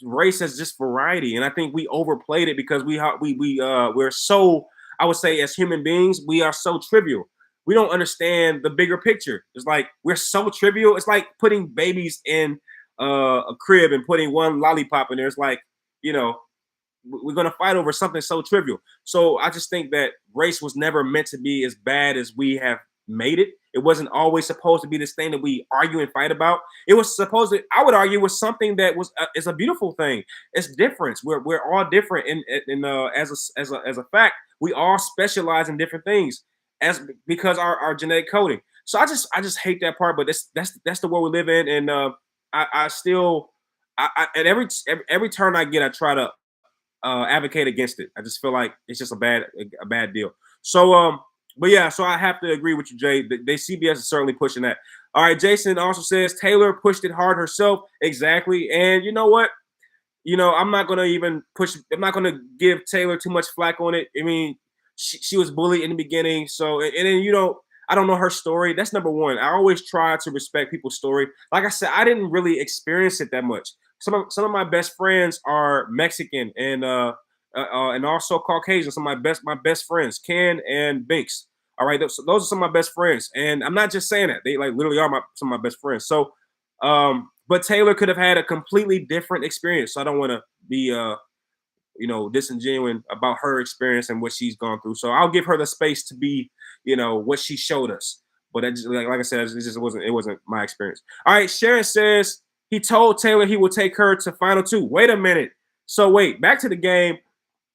race as just variety, and I think we overplayed it because we're so, I would say, as human beings, we are so trivial. We don't understand the bigger picture. It's like we're so trivial. It's like putting babies in a crib and putting one lollipop in there. It's like, we're going to fight over something so trivial. So I just think that race was never meant to be as bad as we have made it. It wasn't always supposed to be this thing that we argue and fight about. It was supposed to, I would argue, was something that was is a beautiful thing. It's difference. We're all different, and as a fact, we all specialize in different things because our genetic coding. So I just hate that part, but that's the world we live in, and I still at every turn I get, I try to advocate against it. I just feel like it's just a bad deal. So but yeah, so I have to agree with you, Jay. They CBS is certainly pushing that. All right, Jason also says Taylor pushed it hard herself. Exactly. And you know what? I'm not gonna even push. I'm not gonna give Taylor too much flack on it. I mean, she was bullied in the beginning. So and then I don't know her story. That's number one. I always try to respect people's story. Like I said, I didn't really experience it that much. Some of my best friends are Mexican and also Caucasian. Some of my best friends, Ken and Binks. All right, those are some of my best friends, and I'm not just saying that. They like literally are some of my best friends. So, but Taylor could have had a completely different experience. So I don't want to be disingenuous about her experience and what she's gone through. So I'll give her the space to be, what she showed us. But like I said, it wasn't my experience. All right, Sharon says he told Taylor he would take her to final two. Wait a minute. So wait, back to the game.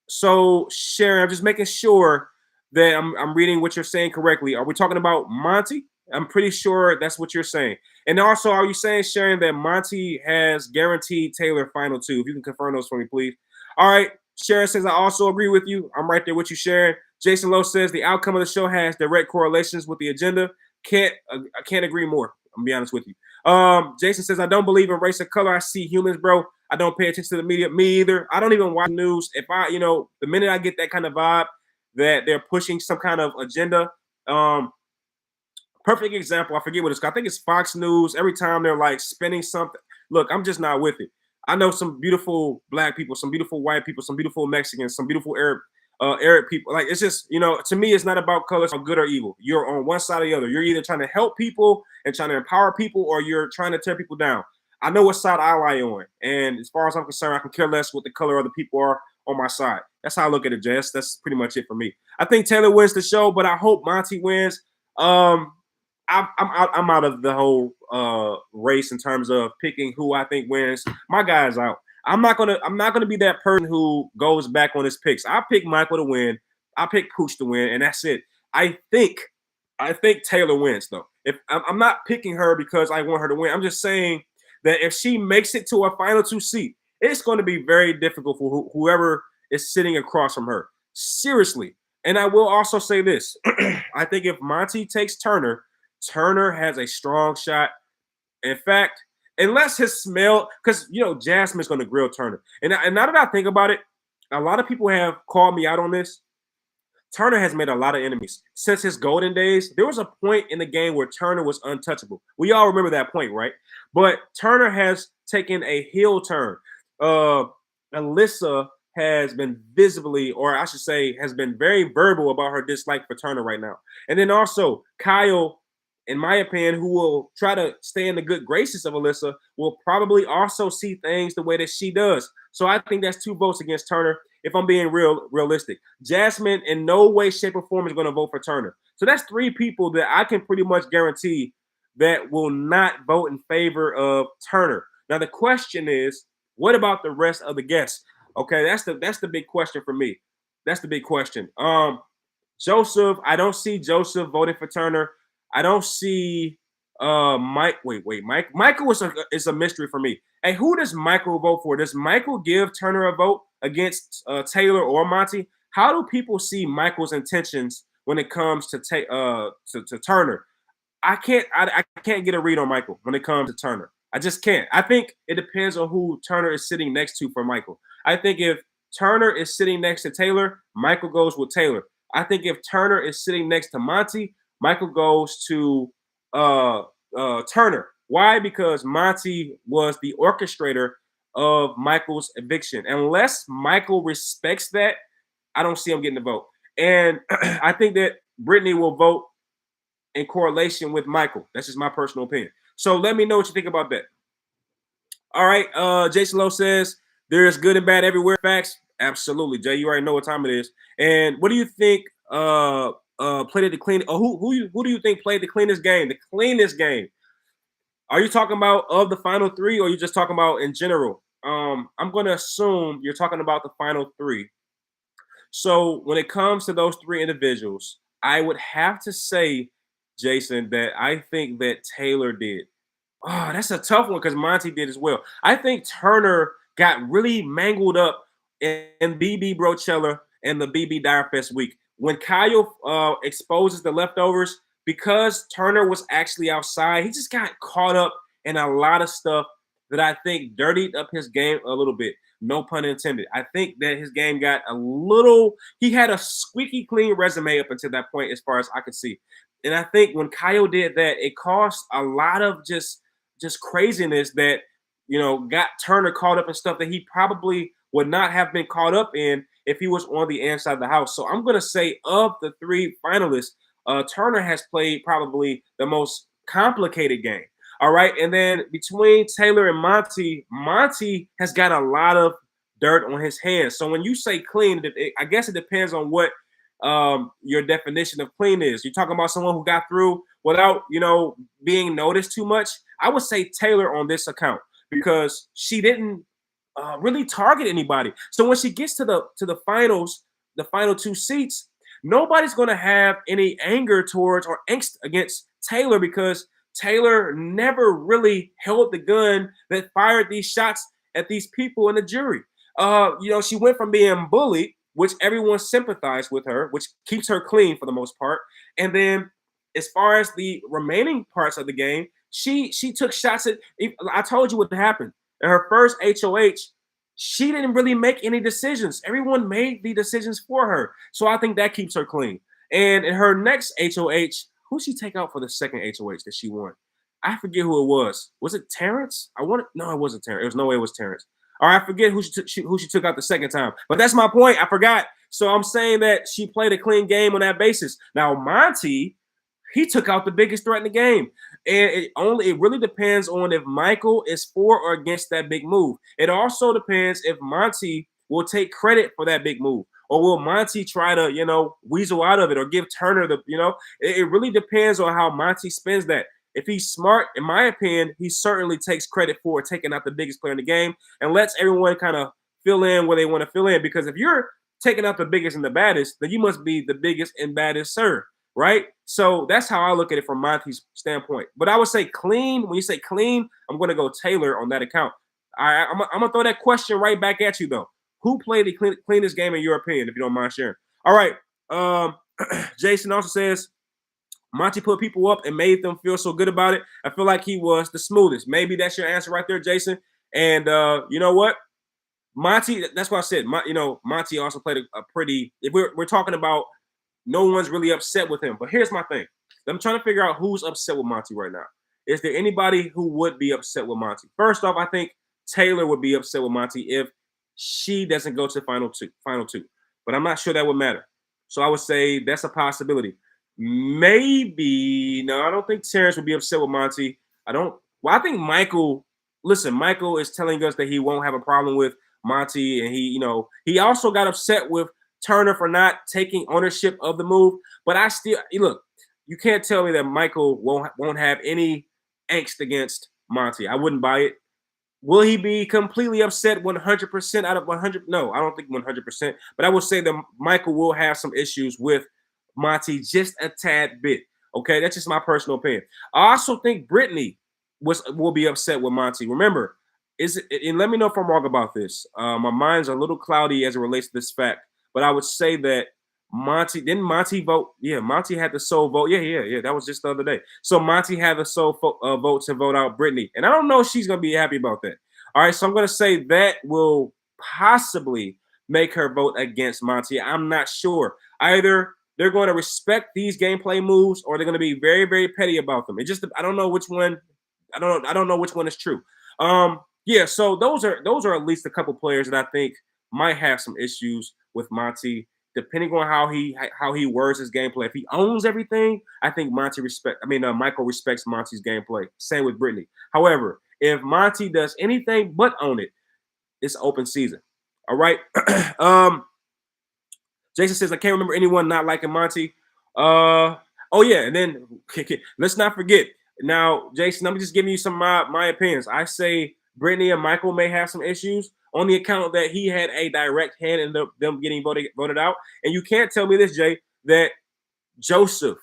So Sharon, I'm just making sure that I'm reading what you're saying correctly. Are we talking about Monty? I'm pretty sure that's what you're saying. And also, are you saying, Sharon, that Monty has guaranteed Taylor final two? If you can confirm those for me, please. All right. Sharon says, I also agree with you. I'm right there with you, Sharon. Jason Lowe says the outcome of the show has direct correlations with the agenda. I can't agree more. I'm gonna be honest with you. Jason says, I don't believe in race or color. I see humans, bro. I don't pay attention to the media. Me either. I don't even watch news. If the minute I get that kind of vibe that they're pushing some kind of agenda, Perfect example. I forget what it's called. I think it's Fox News. Every time they're like spinning something, look, I'm just not with it. I know some beautiful black people, some beautiful white people, some beautiful Mexicans, some beautiful Arab people. Like it's just, to me, it's not about colors, good or evil. You're on one side or the other. You're either trying to help people and trying to empower people, or you're trying to tear people down. I know what side I lie on, and as far as I'm concerned, I can care less what the color of the people are on my side. That's how I look at it, Jess. That's pretty much it for me. I think Taylor wins the show, but I hope Monty wins. I'm out of the whole race in terms of picking who I think wins. My guy's out. I'm not gonna be that person who goes back on his picks. I pick Michael to win. I pick Pooch to win, and that's it. I think I think Taylor wins though. If I'm not picking her because I want her to win, I'm just saying that if she makes it to a final two seat, it's going to be very difficult for whoever is sitting across from her. Seriously. And I will also say this: I think if Monty takes Turner, Turner has a strong shot. In fact, unless his smell, because Jasmine's going to grill Turner. And now that I think about it, a lot of people have called me out on this. Turner has made a lot of enemies since his golden days. There was a point in the game where Turner was untouchable. We all remember that point, right? But Turner has taken a heel turn. Alyssa has been visibly, or I should say, has been very verbal about her dislike for Turner right now. And then also Kyle, in my opinion, who will try to stay in the good graces of Alyssa, will probably also see things the way that she does. So I think that's 2 votes against Turner. If I'm being realistic, Jasmine in no way, shape, or form is going to vote for Turner. So that's 3 people that I can pretty much guarantee that will not vote in favor of Turner. Now the question is, what about the rest of the guests? Okay, that's the big question for me. That's the big question. Joseph, I don't see Joseph voting for Turner. I don't see Mike. Wait, Michael is a mystery for me. Hey, who does Michael vote for? Does Michael give Turner a vote against Taylor or Monty? How do people see Michael's intentions when it comes to Turner? I can't get a read on Michael when it comes to Turner. I just can't. I think it depends on who Turner is sitting next to for Michael. I think if Turner is sitting next to Taylor, Michael goes with Taylor. I think if Turner is sitting next to Monty, Michael goes to Turner. Why? Because Monty was the orchestrator of Michael's eviction. Unless Michael respects that, I don't see him getting the vote. And I think that Brittany will vote in correlation with Michael. That's just my personal opinion. So let me know what you think about that. All right. Jason Lowe says there's good and bad everywhere. Facts. Absolutely. Jay, you already know what time it is. And what do you think played the clean? Who do you think played the cleanest game? The cleanest game. Are you talking about of the final 3, or are you just talking about in general? I'm going to assume you're talking about the final 3. So when it comes to those 3 individuals, I would have to say, Jason, that I think that Taylor did. Oh, that's a tough one because Monty did as well. I think Turner got really mangled up in BB Brochella and the BB Direfest week. When Kyle exposes the leftovers, because Turner was actually outside, he just got caught up in a lot of stuff that I think dirtied up his game a little bit. No pun intended. I think that his game got he had a squeaky clean resume up until that point, as far as I could see. And I think when Kyle did that, it caused a lot of just craziness that, got Turner caught up in stuff that he probably would not have been caught up in if he was on the inside of the house. So I'm going to say of the 3 finalists, Turner has played probably the most complicated game. All right. And then between Taylor and Monty, Monty has got a lot of dirt on his hands. So when you say clean, I guess it depends on what your definition of clean is. You're talking about someone who got through without, being noticed too much. I would say Taylor on this account because she didn't really target anybody. So when she gets to the finals, the final 2 seats, nobody's going to have any anger towards or angst against Taylor because Taylor never really held the gun that fired these shots at these people in the jury. She went from being bullied, which everyone sympathized with her, which keeps her clean for the most part. And then as far as the remaining parts of the game, she took shots at, I told you what happened. In her first HOH, she didn't really make any decisions. Everyone made the decisions for her. So I think that keeps her clean. And in her next HOH, Who she take out for the second HOH that she won? I forget who it was. Was it Terrence? No, it wasn't Terrence. There was no way it was Terrence. Or I forget who she took out the second time. But that's my point. I forgot. So I'm saying that she played a clean game on that basis. Now Monty, he took out the biggest threat in the game. And it really depends on if Michael is for or against that big move. It also depends if Monty will take credit for that big move. Or will Monty try to, weasel out of it or give Turner it really depends on how Monty spins that. If he's smart, in my opinion, he certainly takes credit for taking out the biggest player in the game and lets everyone kind of fill in where they want to fill in. Because if you're taking out the biggest and the baddest, then you must be the biggest and baddest, sir. Right? So that's how I look at it from Monty's standpoint. But I would say clean. When you say clean, I'm going to go Taylor on that account. I'm going to throw that question right back at you, though. Who played the cleanest game in your opinion, if you don't mind sharing? All right. Jason also says, Monty put people up and made them feel so good about it. I feel like he was the smoothest. Maybe that's your answer right there, Jason. And you know what? Monty, that's what I said. Monty also played a pretty, if we're talking about no one's really upset with him. But here's my thing. I'm trying to figure out who's upset with Monty right now. Is there anybody who would be upset with Monty? First off, I think Taylor would be upset with Monty if she doesn't go to the final two. But I'm not sure that would matter. So I would say that's a possibility. Maybe, no, I don't think Terrence would be upset with Monty. I think Michael is telling us that he won't have a problem with Monty. And he also got upset with Turner for not taking ownership of the move. But look, you can't tell me that Michael won't have any angst against Monty. I wouldn't buy it. Will he be completely upset 100% out of 100? No, I don't think 100%. But I would say that Michael will have some issues with Monty just a tad bit. Okay, that's just my personal opinion. I also think Brittany will be upset with Monty. Remember, and let me know if I'm wrong about this. My mind's a little cloudy as it relates to this fact. But I would say that didn't Monty vote? Yeah, Monty had the sole vote. Yeah. That was just the other day. So Monty had the sole vote to vote out Brittany. And I don't know if she's going to be happy about that. All right, so I'm going to say that will possibly make her vote against Monty. I'm not sure. Either they're going to respect these gameplay moves or they're going to be very, very petty about them. I don't know which one. I don't know which one is true. Yeah, so those are at least a couple players that I think might have some issues with Monty, depending on how he words his gameplay. If he owns everything, I think Michael respects Monty's gameplay. Same with Brittany. However, if Monty does anything but own it, it's open season. All right. Jason says, I can't remember anyone not liking Monty. Oh yeah, and then let's not forget. Now, Jason, I'm just giving you some of my opinions. I say Brittany and Michael may have some issues on the account that he had a direct hand in them getting voted out. And you can't tell me this, Jay, that Joseph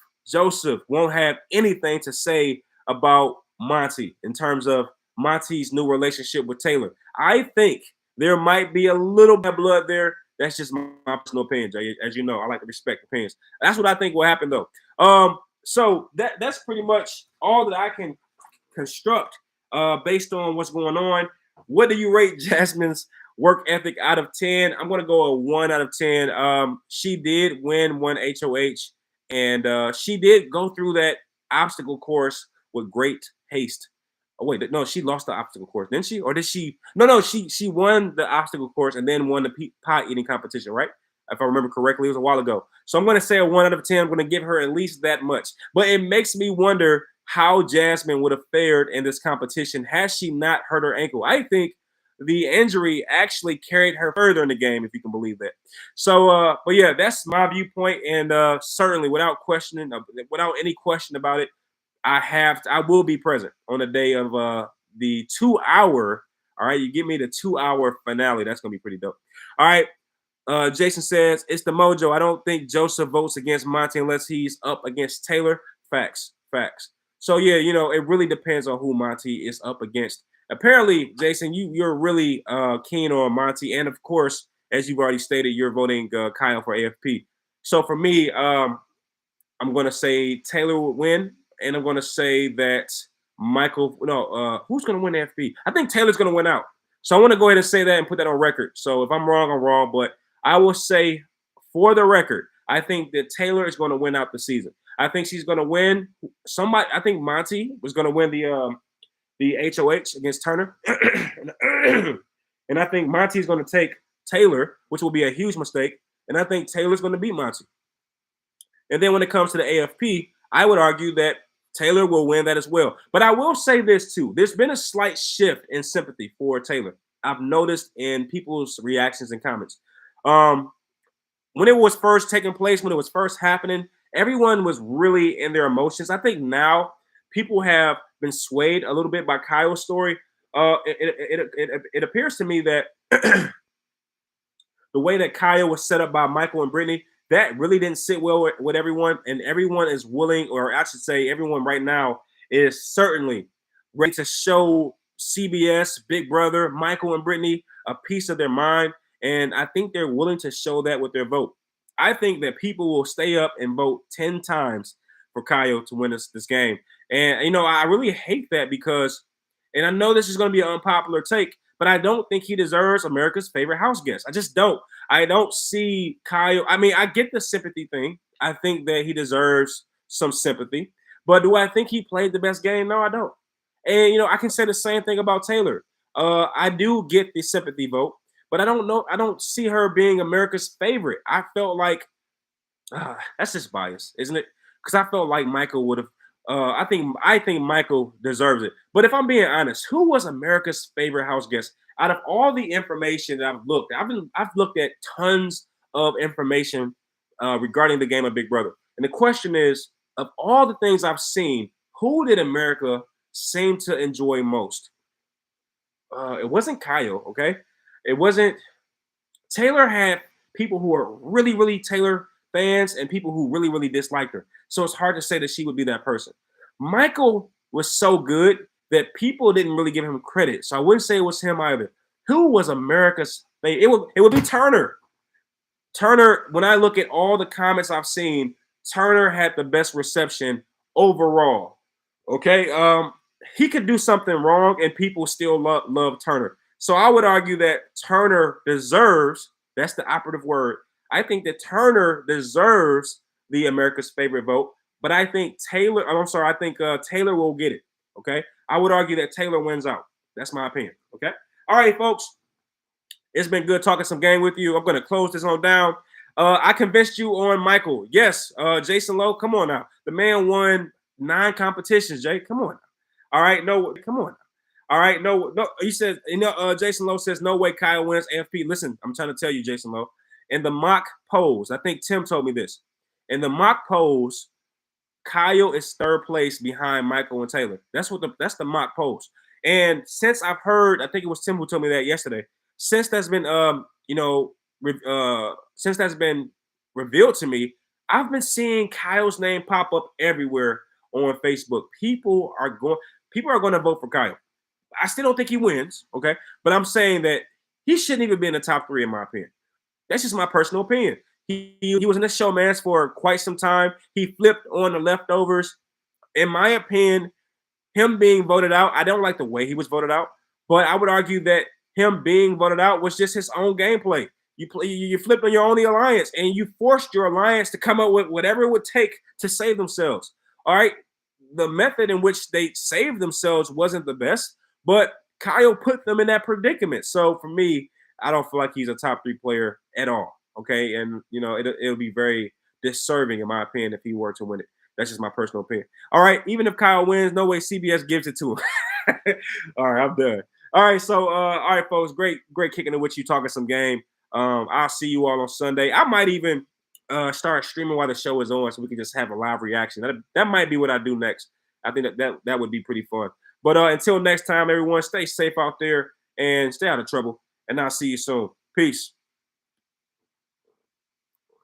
won't have anything to say about Monty in terms of Monty's new relationship with Taylor. I think there might be a little bit of blood there. That's just my personal opinion, Jay. As you know, I like to respect opinions. That's what I think will happen, though. So that's pretty much all that I can construct based on what's going on. What do you rate Jasmine's work ethic out of 10? I'm going to go a 1 out of 10. She did win one HOH, and she did go through that obstacle course with great haste. Oh, wait, no, she lost the obstacle course, didn't she? Or did she? No, she won the obstacle course and then won the pie eating competition, right? If I remember correctly, it was a while ago. So I'm going to say a 1 out of 10. I'm going to give her at least that much. But it makes me wonder how Jasmine would have fared in this competition had she not hurt her ankle. I think the injury actually carried her further in the game, if you can believe that. So, but yeah, that's my viewpoint. And certainly without any question about it, I will be present on the day of the 2-hour. All right, you give me the 2-hour finale. That's going to be pretty dope. All right. Jason says, it's the mojo. I don't think Joseph votes against Monty unless he's up against Taylor. Facts. So, yeah, it really depends on who Monty is up against. Apparently, Jason, you're really keen on Monty. And, of course, as you've already stated, you're voting Kyle for AFP. So, for me, I'm going to say Taylor would win. And I'm going to say that who's going to win AFP? I think Taylor's going to win out. So, I want to go ahead and say that and put that on record. So, if I'm wrong, I'm wrong. But I will say, for the record, I think that Taylor is going to win out the season. I think she's gonna win. Somebody, I think Monty was gonna win the HOH against Turner, and I think Monty's gonna take Taylor, which will be a huge mistake. And I think Taylor's gonna beat Monty. And then when it comes to the AFP, I would argue that Taylor will win that as well. But I will say this too: there's been a slight shift in sympathy for Taylor. I've noticed in people's reactions and comments. Um, when it was first taking place, when it was first happening, everyone was really in their emotions. I think now people have been swayed a little bit by Kyle's story. It appears to me that the way that Kyle was set up by Michael and Brittany, that really didn't sit well with everyone. And everyone is willing, or I should say, everyone right now is certainly ready to show CBS, Big Brother, Michael and Brittany a piece of their mind. And I think they're willing to show that with their vote. I think that people will stay up and vote 10 times for Kyle to win this game. And, I really hate that because, and I know this is going to be an unpopular take, but I don't think he deserves America's favorite house guest. I just don't. I don't see Kyle. I mean, I get the sympathy thing. I think that he deserves some sympathy. But do I think he played the best game? No, I don't. And, I can say the same thing about Taylor. I do get the sympathy vote, but I don't know. I don't see her being America's favorite. I felt like that's just bias, isn't it? Because I felt like Michael would have. I think Michael deserves it. But if I'm being honest, who was America's favorite house guest? Out of all the information that I've looked at tons of information regarding the game of Big Brother. And the question is, of all the things I've seen, who did America seem to enjoy most? It wasn't Kyle, okay? It wasn't. Taylor had people who are really, really Taylor fans and people who really, really disliked her. So it's hard to say that she would be that person. Michael was so good that people didn't really give him credit. So I wouldn't say it was him either. Who was America's favorite? It would be Turner. Turner, when I look at all the comments I've seen, Turner had the best reception overall. Okay. He could do something wrong and people still love Turner. So I would argue that Turner deserves, that's the operative word. I think that Turner deserves the America's favorite vote, but I think Taylor, I think Taylor will get it. Okay. I would argue that Taylor wins out. That's my opinion. Okay. All right, folks. It's been good talking some game with you. I'm going to close this on down. I convinced you on Michael. Yes. Jason Lowe, come on now. The man won 9 competitions, Jay. Come on. All right. No, come on. All right. No. He says, Jason Lowe says, no way Kyle wins AFP. Listen, I'm trying to tell you, Jason Lowe. In the mock polls, I think Tim told me this. In the mock polls, Kyle is 3rd place behind Michael and Taylor. That's the mock polls. And since I've heard, I think it was Tim who told me that yesterday. Since that's been since that's been revealed to me, I've been seeing Kyle's name pop up everywhere on Facebook. People are going to vote for Kyle. I still don't think he wins, okay? But I'm saying that he shouldn't even be in the top 3 in my opinion. That's just my personal opinion. He was in the showmans for quite some time. He flipped on the leftovers. In my opinion, him being voted out, I don't like the way he was voted out, but I would argue that him being voted out was just his own gameplay. You flipped on your only alliance, and you forced your alliance to come up with whatever it would take to save themselves. All right, the method in which they saved themselves wasn't the best, but Kyle put them in that predicament. So for me, I don't feel like he's a top 3 player at all. Okay, and it'll be very disserving in my opinion if he were to win it. That's just my personal opinion. All right, even if Kyle wins, no way CBS gives it to him. All right, I'm done. All right, so all right, folks, great kicking it with you, talking some game. I'll see you all on Sunday. I might even start streaming while the show is on, so we can just have a live reaction. That might be what I do next. I think that would be pretty fun. But until next time, everyone, stay safe out there and stay out of trouble. And I'll see you soon. Peace.